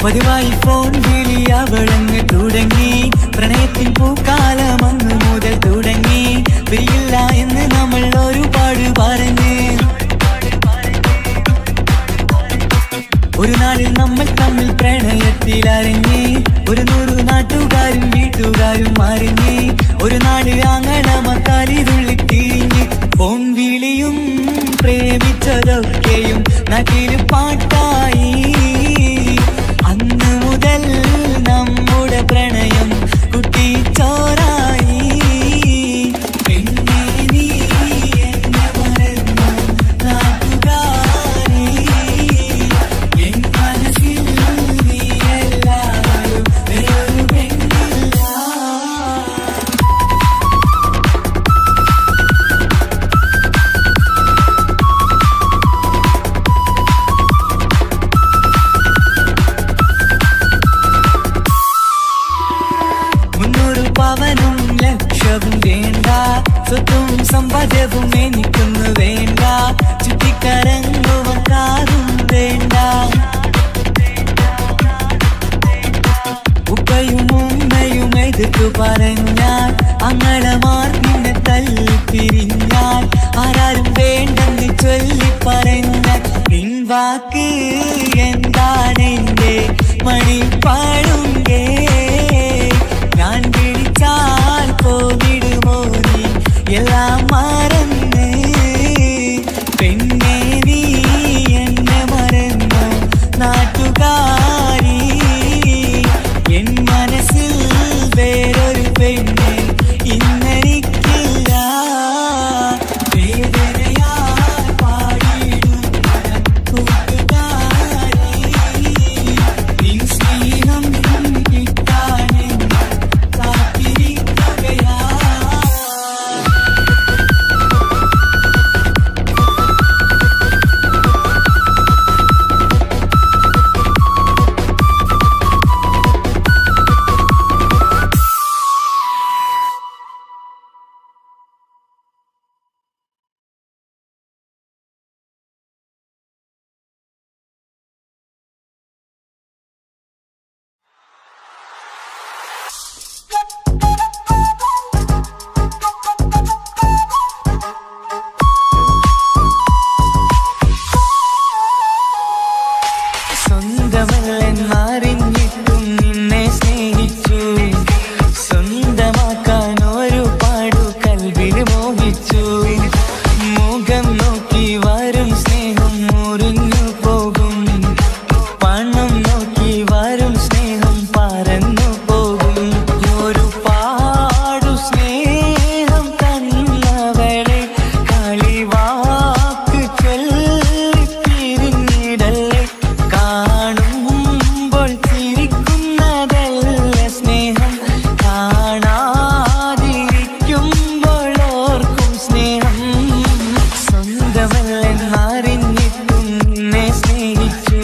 പതിവായി ഫോൺ വിളി അവളങ്ങ് തുടങ്ങി പ്രണയത്തിൻ പൂക്കാലം അന്ന് മുതൽ തുടങ്ങി പിരിയില്ല എന്ന് നമ്മൾ ഒരുപാട് പറഞ്ഞ് ഒരു നാളിൽ നമ്മൾ തമ്മിൽ പ്രണയത്തിലറിഞ്ഞ് 100 നാട്ടുകാരും വീട്ടുകാരും അറിഞ്ഞ് ഒരു നാട് ആങ്ങളമക്കാലിതുള്ളി തിരിഞ്ഞ് ഫോൺ വിളിയും പ്രേമിച്ചതൊക്കെയും നാട്ടിൽ പാട്ടായി അന്ന് മുതൽ നമ്മുടെ പ്രണയം കുട്ടിച്ചോറായി പെണ്ണേ നീ എന്നെ മറന്നു നാട്ടുകാരി എൻ മനസ്സിൽ നീ എല്ലാവരും വേറൊരു പെണ്ണില്ല. പവനും ലക്ഷവും വേണ്ട സ്വത്തും സമ്പാദ്യവും എനിക്കൊന്നു വേണ്ട ചുറ്റിക്കറങ്ങുവാൻ കാറും വേണ്ട ഉപ്പയും ഉമ്മയും എതിർത്തു പറഞ്ഞാൽ അങ്ങളമാർ നിന്നെ തല്ലി പിരിഞ്ഞാൽ ആരാരും വേണ്ടെന്ന് ചൊല്ലി പറഞ്ഞാൽ പിൻവാക്ക് എന്താണെന്റെ മണിപ്പാടുങ്കേ ഞാൻ വിളിച്ചാൽ പോവിടുമോ നീ എല്ലാം മറന്ന് പെണ്ണേ നീ എന്നെ മറന്നു നാട്ടുകാരി എൻ മനസ്സിൽ വേറൊരു പെണ്ണ് ഇന്നെനിക്കില്ല വേദനയാൽ പാടിയിടുന്ന കൂട്ടുകാരി നിൻ സ്നേഹം കിട്ടാനെന്ന് കാത്തിരിക്കുകയാ. സ്വന്തമല്ലെന്നറിഞ്ഞിട്ടും നിന്നെ സ്നേഹിച്ചു സ്വന്തമാക്കാൻ ഒരുപാടു കൽവിൽ മോഹിച്ചു മുഖം നോക്കി വരും സ്നേഹം മുറിഞ്ഞു പോകും പണം നോക്കി വരും സ്നേഹം പറന്നു പോകും ഒരുപാടു സ്നേഹം തന്നവളെ കളിവാക്ക് ചൊല്ലി പിരിഞ്ഞിടല്ലേ കാണുമ്പോൾ ചിരിക്കുന്നതല്ല സ്നേഹം കാണാതിരിക്കുമ്പോൾ ഓർക്കും സ്നേഹം സ്വന്തമല്ലെന്നറിഞ്ഞിട്ടും നിന്നെ സ്നേഹിച്ചു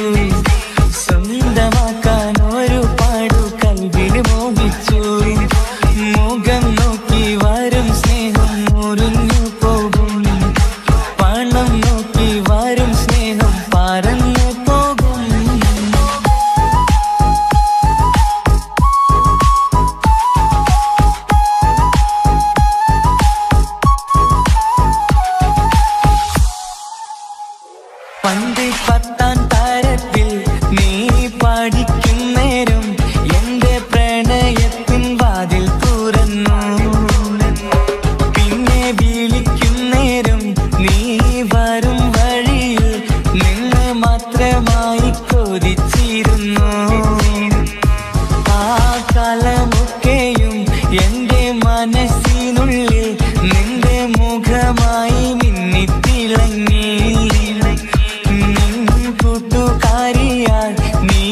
സ്വന്തമാക്കാൻ ഒരുപാടു കൽവിൽ മോഹിച്ചു മുഖം നോക്കി വരും സ്നേഹം മുറിഞ്ഞു പോകും പണം നോക്കി വരും സ്നേഹം പറന്നു പോകും. ഇണങ്ങി കൂട്ടുകാരിയായി നീ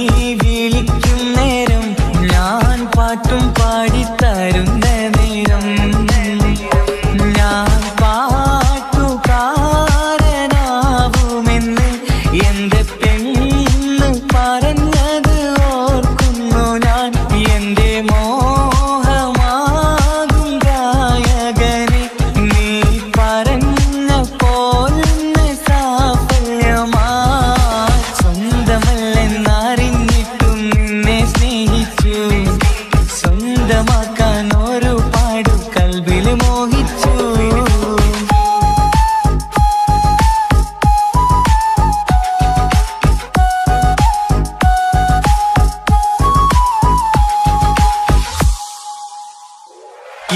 വിളിക്കും നേരം ഞാൻ പാട്ടും പാടിത്തരുന്ന നേരം ഞാൻ പാട്ടുകാരനാവുമെന്ന് എന്റെ പെണ്ണ് പറഞ്ഞത് ഓർക്കുന്നു ഞാൻ എന്റെ മോഹമാകും ഗായകനെ നീ പറഞ്ഞ പോലൊന്ന് സാഫല്യമാ സ്വന്തമല്ലെന്നറിഞ്ഞിട്ടും നിന്നെ സ്നേഹിച്ചു സ്വന്തമാക്കാൻ ഒരുപാട് കൽബിൽ മോഹിച്ചു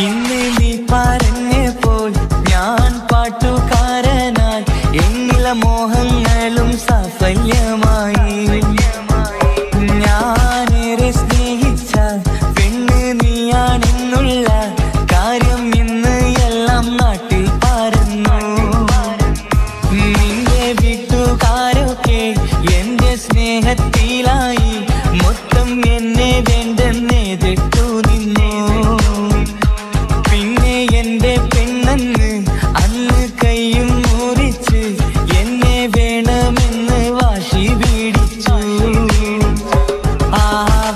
ഇന്ന് നീ പറഞ്ഞപ്പോൾ ഞാൻ പാട്ടുകാരനായി എന്നില മോഹങ്ങളും സാഫല്യമായി ഞാനേറെ സ്നേഹിച്ച പെണ്ണ് നീയാണെന്നുള്ള കാര്യം ഇന്ന് എല്ലാം നാട്ടിൽ പറഞ്ഞു നിന്റെ വീട്ടുകാരൊക്കെ എന്റെ സ്നേഹത്തിലായി മൊത്തം എന്നെ വേണ്ടെന്നെതിർത്തു നിന്നു പിന്നെ എന്റെ പെണ്ണെന്ന് അന്ന് കൈയും മുറിച്ച് എന്നെ വേണമെന്ന് വാശി പിടിച്ചു ആ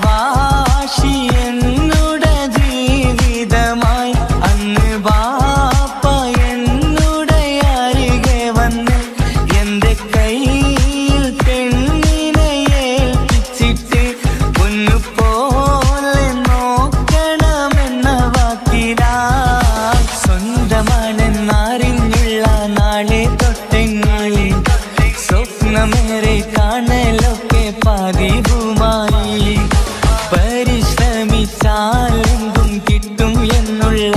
വാശി എന്നുടെ ജീവിതമായി അന്ന് ബാപ്പ എന്നുടെ അരികെ വന്ന് എന്റെ കയ്യിൽ പെണ്ണിനെ ഏൽപ്പിച്ചിട്ട് പൊന്നുപോലെ നോക്കണമെന്ന വാക്കിലാ സ്വന്തമാണെന്നറിഞ്ഞുള്ള നാളെ തൊട്ടെങ്ങളിൽ സ്വപ്നമേറെ കാണലൊക്കെ പതിവുമായി പരിശ്രമിച്ചാലെന്തും കിട്ടും എന്നുള്ള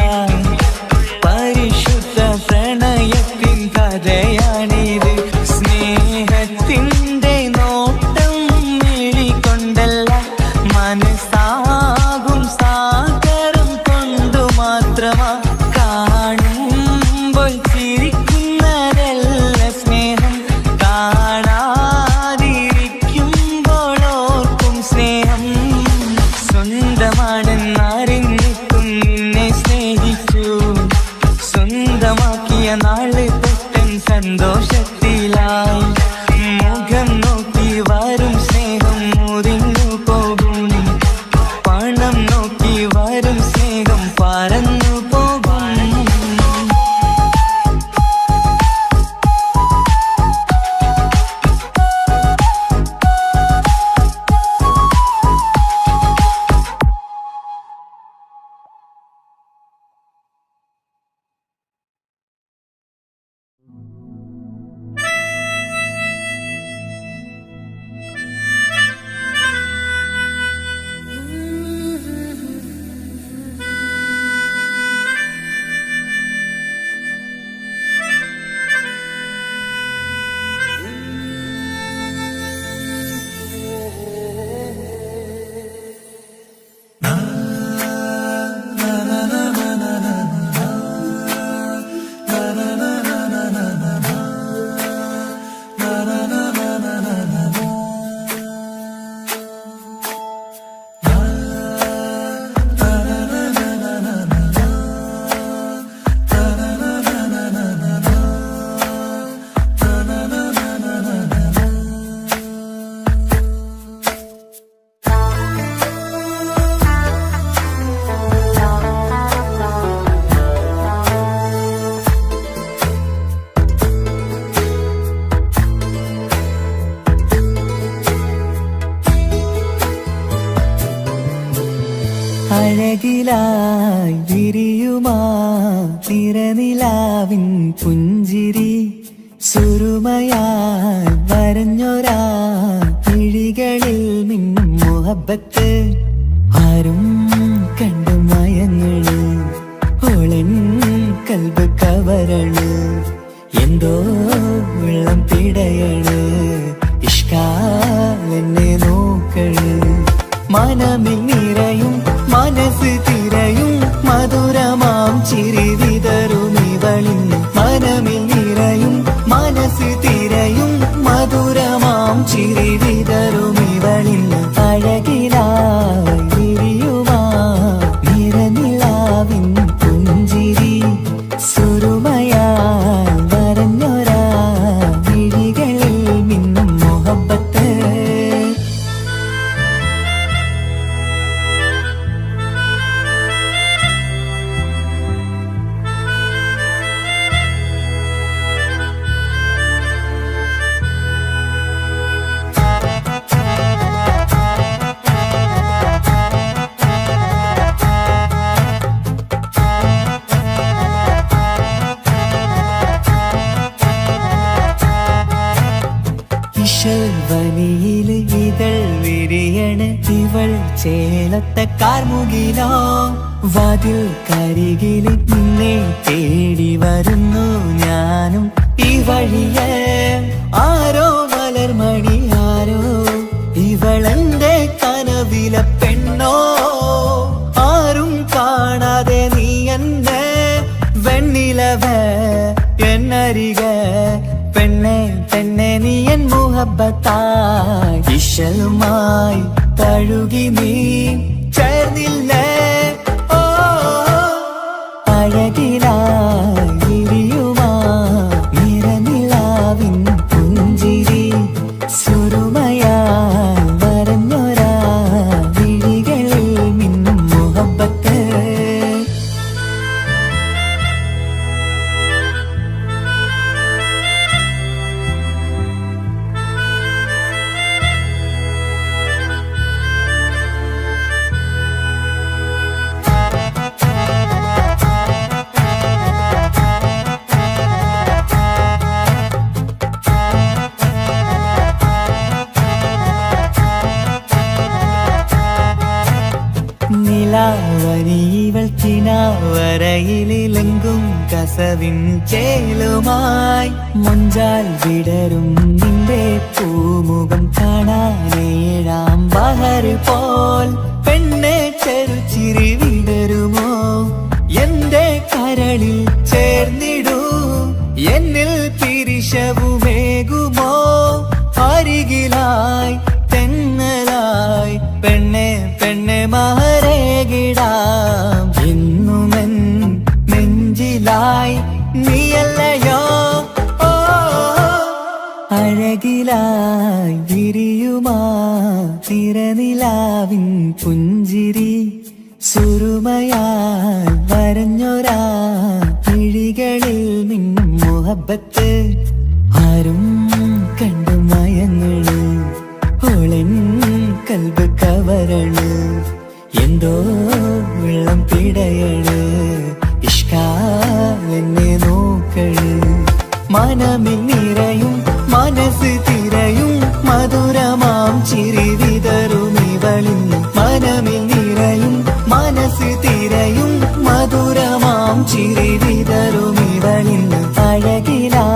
പരിശുദ്ധ പ്രണയത്തിൻ കഥയാണിത് സ്നേഹത്തിൻ്റെ നോട്ടം നേടിക്കൊണ്ടല്ല മനസ്സാകും സാഗരം കൊണ്ടു മാത്രമാ കാണുമ്പോൾ ചിരിക്കുന്നതല്ല സ്നേഹം കാണാതിരിക്കുമ്പോൾ ഓർക്കും സ്നേഹം സ്വന്തമാണെന്നറിഞ്ഞിട്ടും നിന്നെ സ്നേഹിച്ചു സ്വന്തമാക്കിയ നാള് തൊട്ടൻ സന്തോഷത്തിലായി മുഖം നോക്കി വരും സ്നേഹം മുറിഞ്ഞു പോകും പണം നോക്കി വരും സ്നേഹം പറന്നു പോകും അഴകിലായി വിരിയുമാ തിരനിലാവിൻ പുഞ്ചിരി സുരുമയായി വരഞ്ഞൊരാ കിഴികളിൽ മിന്നും മുഹബത്ത് ആരും കണ്ടു മയങ്ങള് ഓളൻ കൽബ് കവരണ് എന്തോ വെള്ളം പിടയണ് ഇഷ്കാലെന്നെ നോക്കള് മനമിൽ നിറയും മനസ്സ് തിരയും മധുരമാം ചിരി വിതറും ഇവളിൻ മനമിൽ നിറയും മനസ്സ് മനസ്സ് തിരയും മധുരമാം ചിരി വിതറും ഇവളിന്ന് അഴകിലായി വിരിയുമാ നിറനിലാവിൻ പുഞ്ചിരി സുറുമയാൽ വരഞ്ഞൊരാ വിഴികളിൽ മിന്നും മുഹബത്ത് വനിയില് ഇതൾ വിരിയണ് ഇവൾ ചേലത്തെ കാർമുകിലോ വാതിൽ കരികില് നിന്നെ തേടി വരുന്നു ഞാനും ഈ വഴിയെ ആരോ മലർമണി ആരോ ഇവളെന്റെ കനവിലെ പെണ്ണോ ആരും കാണാതെ നീ എന്നെ വെണ്ണിലവ എന്നരിക പെണ്ണെ പെണ്ണെ നീ എൻ മുഹബത്തായി ഇശലുമായി തഴുകി നീ ചേർന്നില്ലേ ഓ അഴകിലായി വിരിയുമാ നിറനിലാവിൻ പുഞ്ചിരി സുറുമയാൽ വരഞ്ഞൊരാ വിഴികളിൽ മിന്നും മുഹബത്ത് നിലാവനിവൾ കിനാവരയിലെങ്കും കസവിൻ ചേലുമായി മുഞ്ചാൽ വിടരും നിന്റെ പൂമുഖം കാണാനേഴാം ബഹർ പോൽ പെണ്ണെ ചെറുചിരി വിടരുമോ എന്റെ കരളിൽ ചേർന്നിടൂ എന്നിൽ പിരിശവുമേകുമോ അരികിലായി തെന്നലായി പെണ്ണെ പെണ്ണെ മഹരേകിടാം എന്നുമെൻ നെഞ്ചിലായി നീയല്ലയോ ഓ അഴകിലായി വിരിയുമാ തിരനിലാവിൻ പുഞ്ചിരി സുറുമയാൽ വരഞ്ഞൊരാ കിഴികളിൽ മിന്നും മുഹബത്ത് ആരും കണ്ടു മയങ്ങള് ഓളൻ കൽബ് കവരണ് എന്തോ വെള്ളം പിടയണ് ഇഷ്കാലെന്നെ നോക്കള് മനമിൽ നിറയും മനസ്സ് തിരയും മധുരമാം ചിരി വിതറും ഇവളിന്ന് മനമിൽ നിറയും മനസ്സ് തിരയും മധുരമാം ചിരി വിതറും ഇവളിന്ന് അഴകിലാ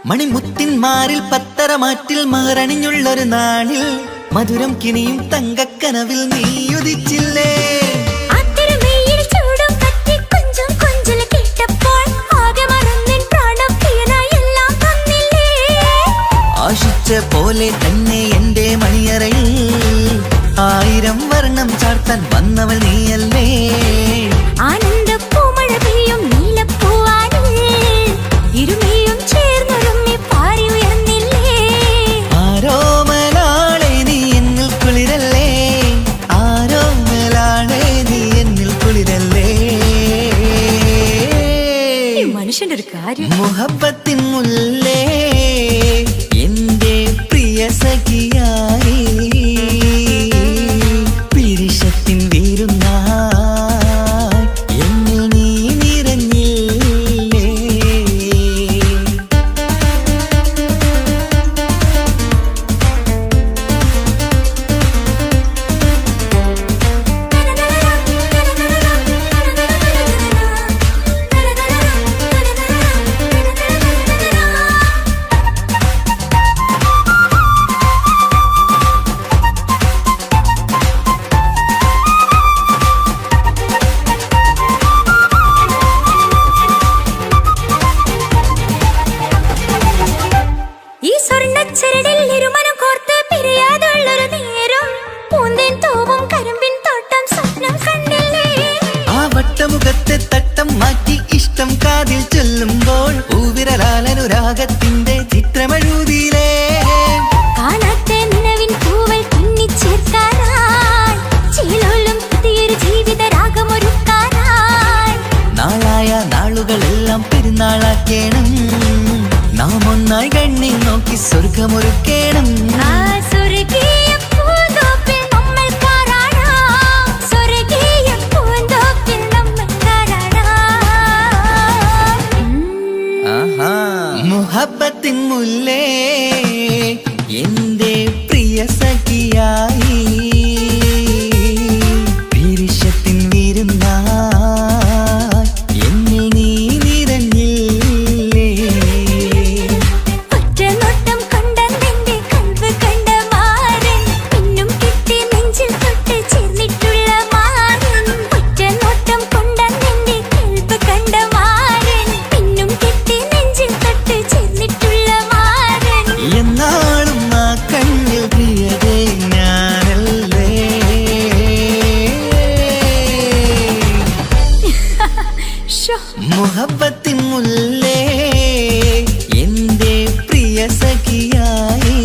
മണിമുത്തിന്മാരിൽ പത്തരമാറ്റിൽ മഹറണിഞ്ഞുള്ളൊരു നാളിൽ മധുരം കിനിയും തങ്കക്കനവിൽ നീ ഉദിച്ചില്ലേ. ആശിച്ച പോലെ തന്നെ എന്റെ മണിയറയിൽ 1000 വർണ്ണം ചാർത്താൻ വന്നവൾ നീയല്ലേ. ആനന്ദപ്പൂമഴ പെയ്യും നീലപ്പൂവാനിൽ ഇരുമയും ചേർന്നൊരുമ്മി പാറി ഉയർന്നില്ലേ. ആരോമലാളെ നീ എന്നിൽ കുളിരല്ലേ, ആരോമലാളെ നീ എന്നിൽ കുളിരല്ലേ. മനുഷ്യന്റെ ഒരു കാര്യം. മുഹബത്തിൻ മുല്ലേ എന്റെ പ്രിയ സഖിയായി പിരിശത്തിൻ വീരുന്നായി എന്നിൽ നീ നിറഞ്ഞില്ലേ. ഈ സ്വർണ്ണച്ചരടിൽ ഇരുമനം കോർത്ത് പിരിയാതുള്ളൊരു നേരം പൂന്തേൻ തൂവും കരിമ്പിൻ തോട്ടം സ്വപ്നം കണ്ടില്ലേ. ആ വട്ടമുഖത്തെ തട്ടം മാറ്റി ഇഷ്ടം കാതിൽ ചൊല്ലുമ്പോൾ പൂവിരലാലനുരാഗത്തിന്റെ ചിത്രമെഴുതിയിലേ. കാണാത്ത നിലവിൻ പൂവൽ തുന്നിച്ചേർക്കാനായി ചീലോലും പുതിയൊരു ജീവിത രാഗമൊരുക്കാനായി നാളായ നാളുകളെല്ലാം പെരുന്നാളാക്കേണം, നാം ഒന്നായി കണ്ണി നോക്കി സ്വർഗമൊരുക്കേണം. ആ സ്വർഗീയ പൂന്തോപ്പിൽ നമ്മൾ കാണാം, സ്വർഗീയ പൂന്തോപ്പിൽ നമ്മൾ കാണാം. മുഹബത്തിൻ മുല്ലേ എന്റെ പ്രിയ സഖിയായി പിരിശത്തിൻ വീരുന്നായി എന്നിൽ നീ നിറഞ്ഞില്ലേ. ഒറ്റ നോട്ടം കൊണ്ടെന്റെ കൽവ് കണ്ട മാരൻ പിന്നും കിട്ടി നെഞ്ചിൽ തൊട്ട് ചേർന്നിട്ടുള്ള മാരൻ. ഒറ്റ നോട്ടം കൊണ്ടെന്റെ കൽവ് കണ്ട മാരൻ പിന്നും കിട്ടി നെഞ്ചിൽ തൊട്ട് ചേർന്നിട്ടുള്ള മാരൻ. എന്നാളും ആ കണ്ണിൽ പ്രിയതേ ഞാനല്ലേ. ശോ, മുഹബത്തിൻ മുല്ലേ എന്റെ പ്രിയ സഖിയായി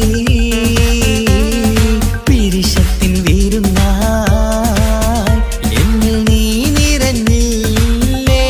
പിരിശത്തിൻ വീരുന്നായി എന്നിൽ നീ നിറഞ്ഞില്ലേ.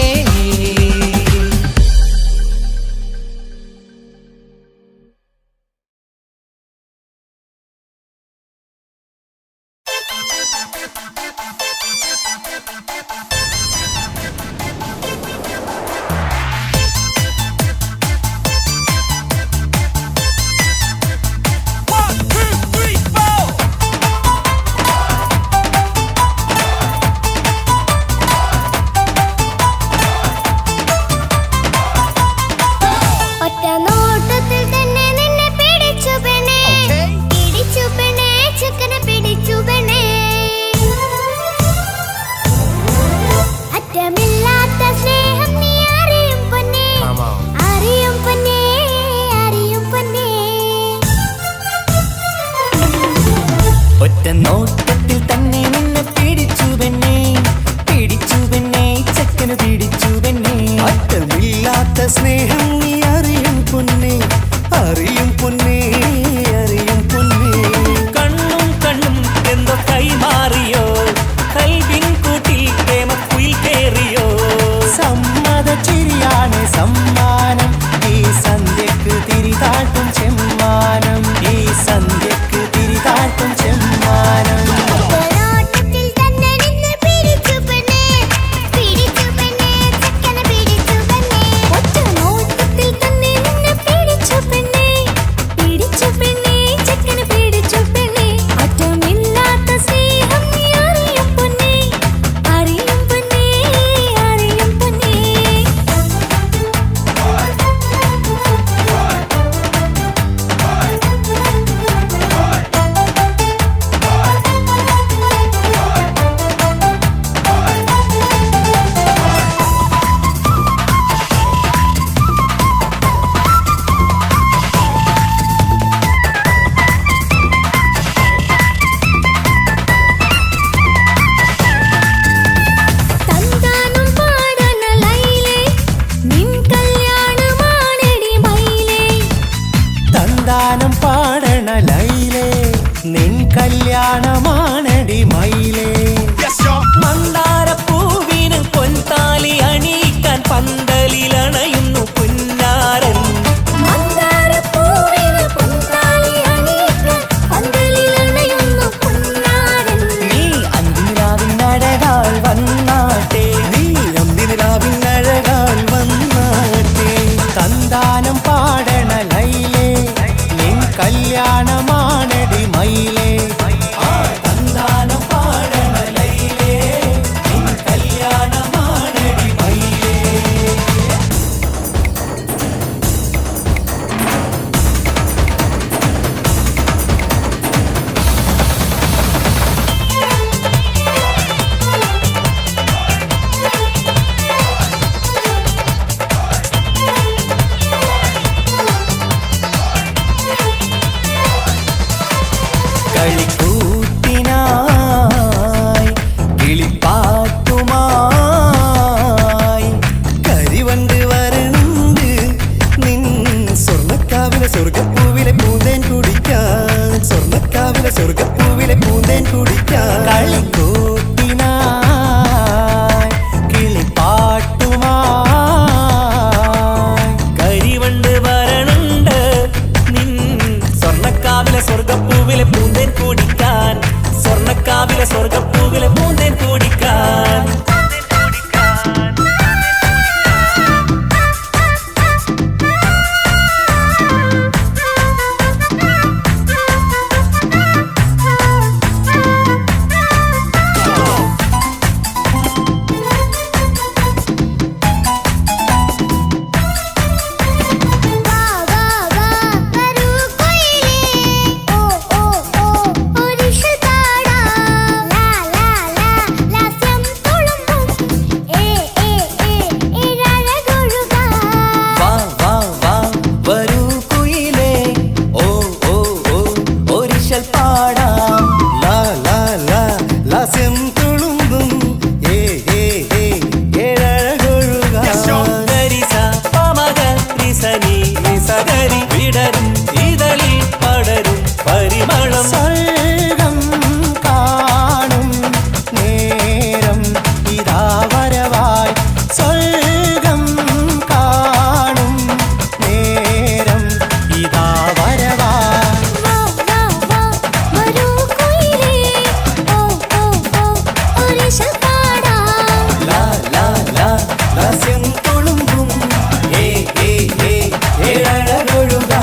ഒറ്റ നോട്ടത്തിൽ തന്നെ നിന്നെ പിടിച്ചു പെണ്ണേ, പിടിച്ചു പെണ്ണേ, ചെക്കനെ പിടിച്ചു പെണ്ണേ. അറ്റമില്ലാത്ത സ്നേഹം നീ അറിയും പൊന്നേ, അറിയും പൊന്നേ, അറിയും പൊന്നേ. ഒറ്റ നോട്ടത്തിൽ തന്നെ നിന്നെ പിടിച്ചു പെണ്ണേ, പിടിച്ചു പെണ്ണേ, ചക്കന് പിടിച്ചു പെണ്ണേ. അറ്റമില്ലാത്ത സ്നേഹം നീ അറിയും പൊന്നേ, അറിയും പൊന്നേ, അറിയും പൊന്നേ. കണ്ണും കണ്ണും എന്തോ കൈമാറിയോ, കൽവിൻ കൂട്ടിൽ പ്രേമക്കുയിൽ കേറിയോ. സമ്മത ചിരിയാണ് സമ്മാനം, ഈ സന്ധ്യക്ക് തിരിതാട്ടും ചെമ്മാനം, ഈ സന്ധ്യക്ക് തിരിതാട്ടും ചെമ്മാനം. നോട്ടത്തിൽ തന്നെ നിന്നെ പിടിച്ചു പെണ്ണേ, പിടിച്ചു പെണ്ണേ, ചെക്കനെ പിടിച്ചു പെണ്ണേ. ഒറ്റ നോട്ടത്തിൽ മേളം സ്വർഗം കാണും നേരം ഇതാ വരവായി സ്വർഗം കാണും നേരം ഇതാ വരവായി വാ വാ വാ വരൂ കുയിലേ ഓ ഓ ഓ ഒരിശൽ പാടാം ലാ ലാ ലാ ലാസ്യം തുളുമ്പും ഏ ഏ ഏ ഏഴഴകൊഴുകാൻ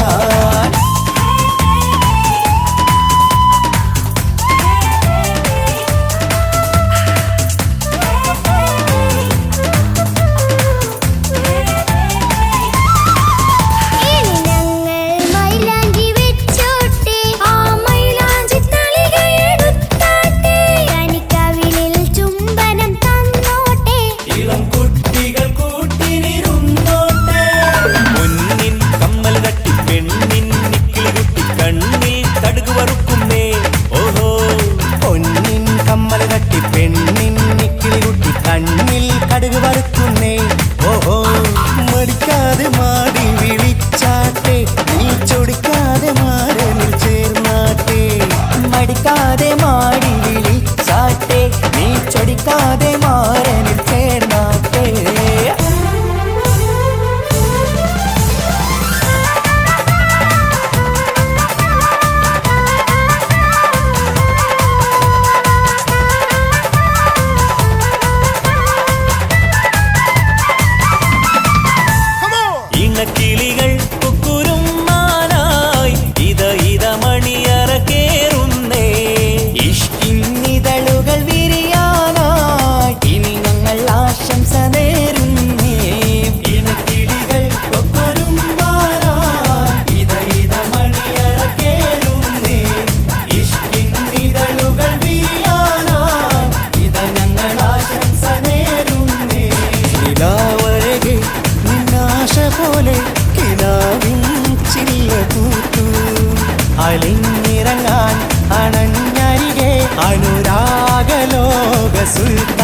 ഇനി ഞങ്ങൾ മൈലാഞ്ചി വെച്ചോട്ടെ ആ മൈലാഞ്ചി തളിക എടുത്താട്ടെ കനിക്കവിളിൽ ചുംബനം തന്നോട്ടെ ഇളം കുട്ടികൾ കൂട്ടിനിരുന്നോട്ടെ പൊന്നിൻ കമ്മൽ തട്ടി പെണ്ണിൻ നിക്കിളി കുട്ടി കണ്ണിൽ കടുക് വറുക്കുന്നേ ഓഹോ പൊന്നിൻ കമ്മൽ തട്ടി പെണ്ണിൻ നിക്കിളി കുട്ടി കണ്ണിൽ കടുക് വറുക്കുന്നേ ഓഹോ മടിക്കാതെ മാടി വിളിച്ചാട്ടെ നീ ചൊടിക്കാതെ മാറനിൽ ചേർന്നാട്ടെ മടിക്കാതെ മാടി വിളിച്ചാട്ടെ നീ ചൊടിക്കാതെ മാറനിൽ ചേർന്നാട്ടെ ഇണക്കിളികൾ കുക്കുരും മാനായി ഇത മണിയറ കേറുന്നേ ഇഷ്കിന്നിതളുകൾ വിരിയാനായി ഇനി ഞങ്ങൾ ആശംസ നേരുന്നേ ഇണക്കിളികൾ കൊക്കൊരും മാനായി ഇത മണിയറ കേറുന്നേ ഇഷ്കിന്നിതളുകൾ വീയാനായി ഇത ഞങ്ങൾ ആശംസ നേരുന്നേ നിലാവഴകെ നിന്നാശ പോലെ കിനാവിൻ ചില്ല പൂത്തു അലിഞ്ഞിറങ്ങാൻ അണഞ്ഞരികെ അനുരാഗലോക സുൽത്താൻ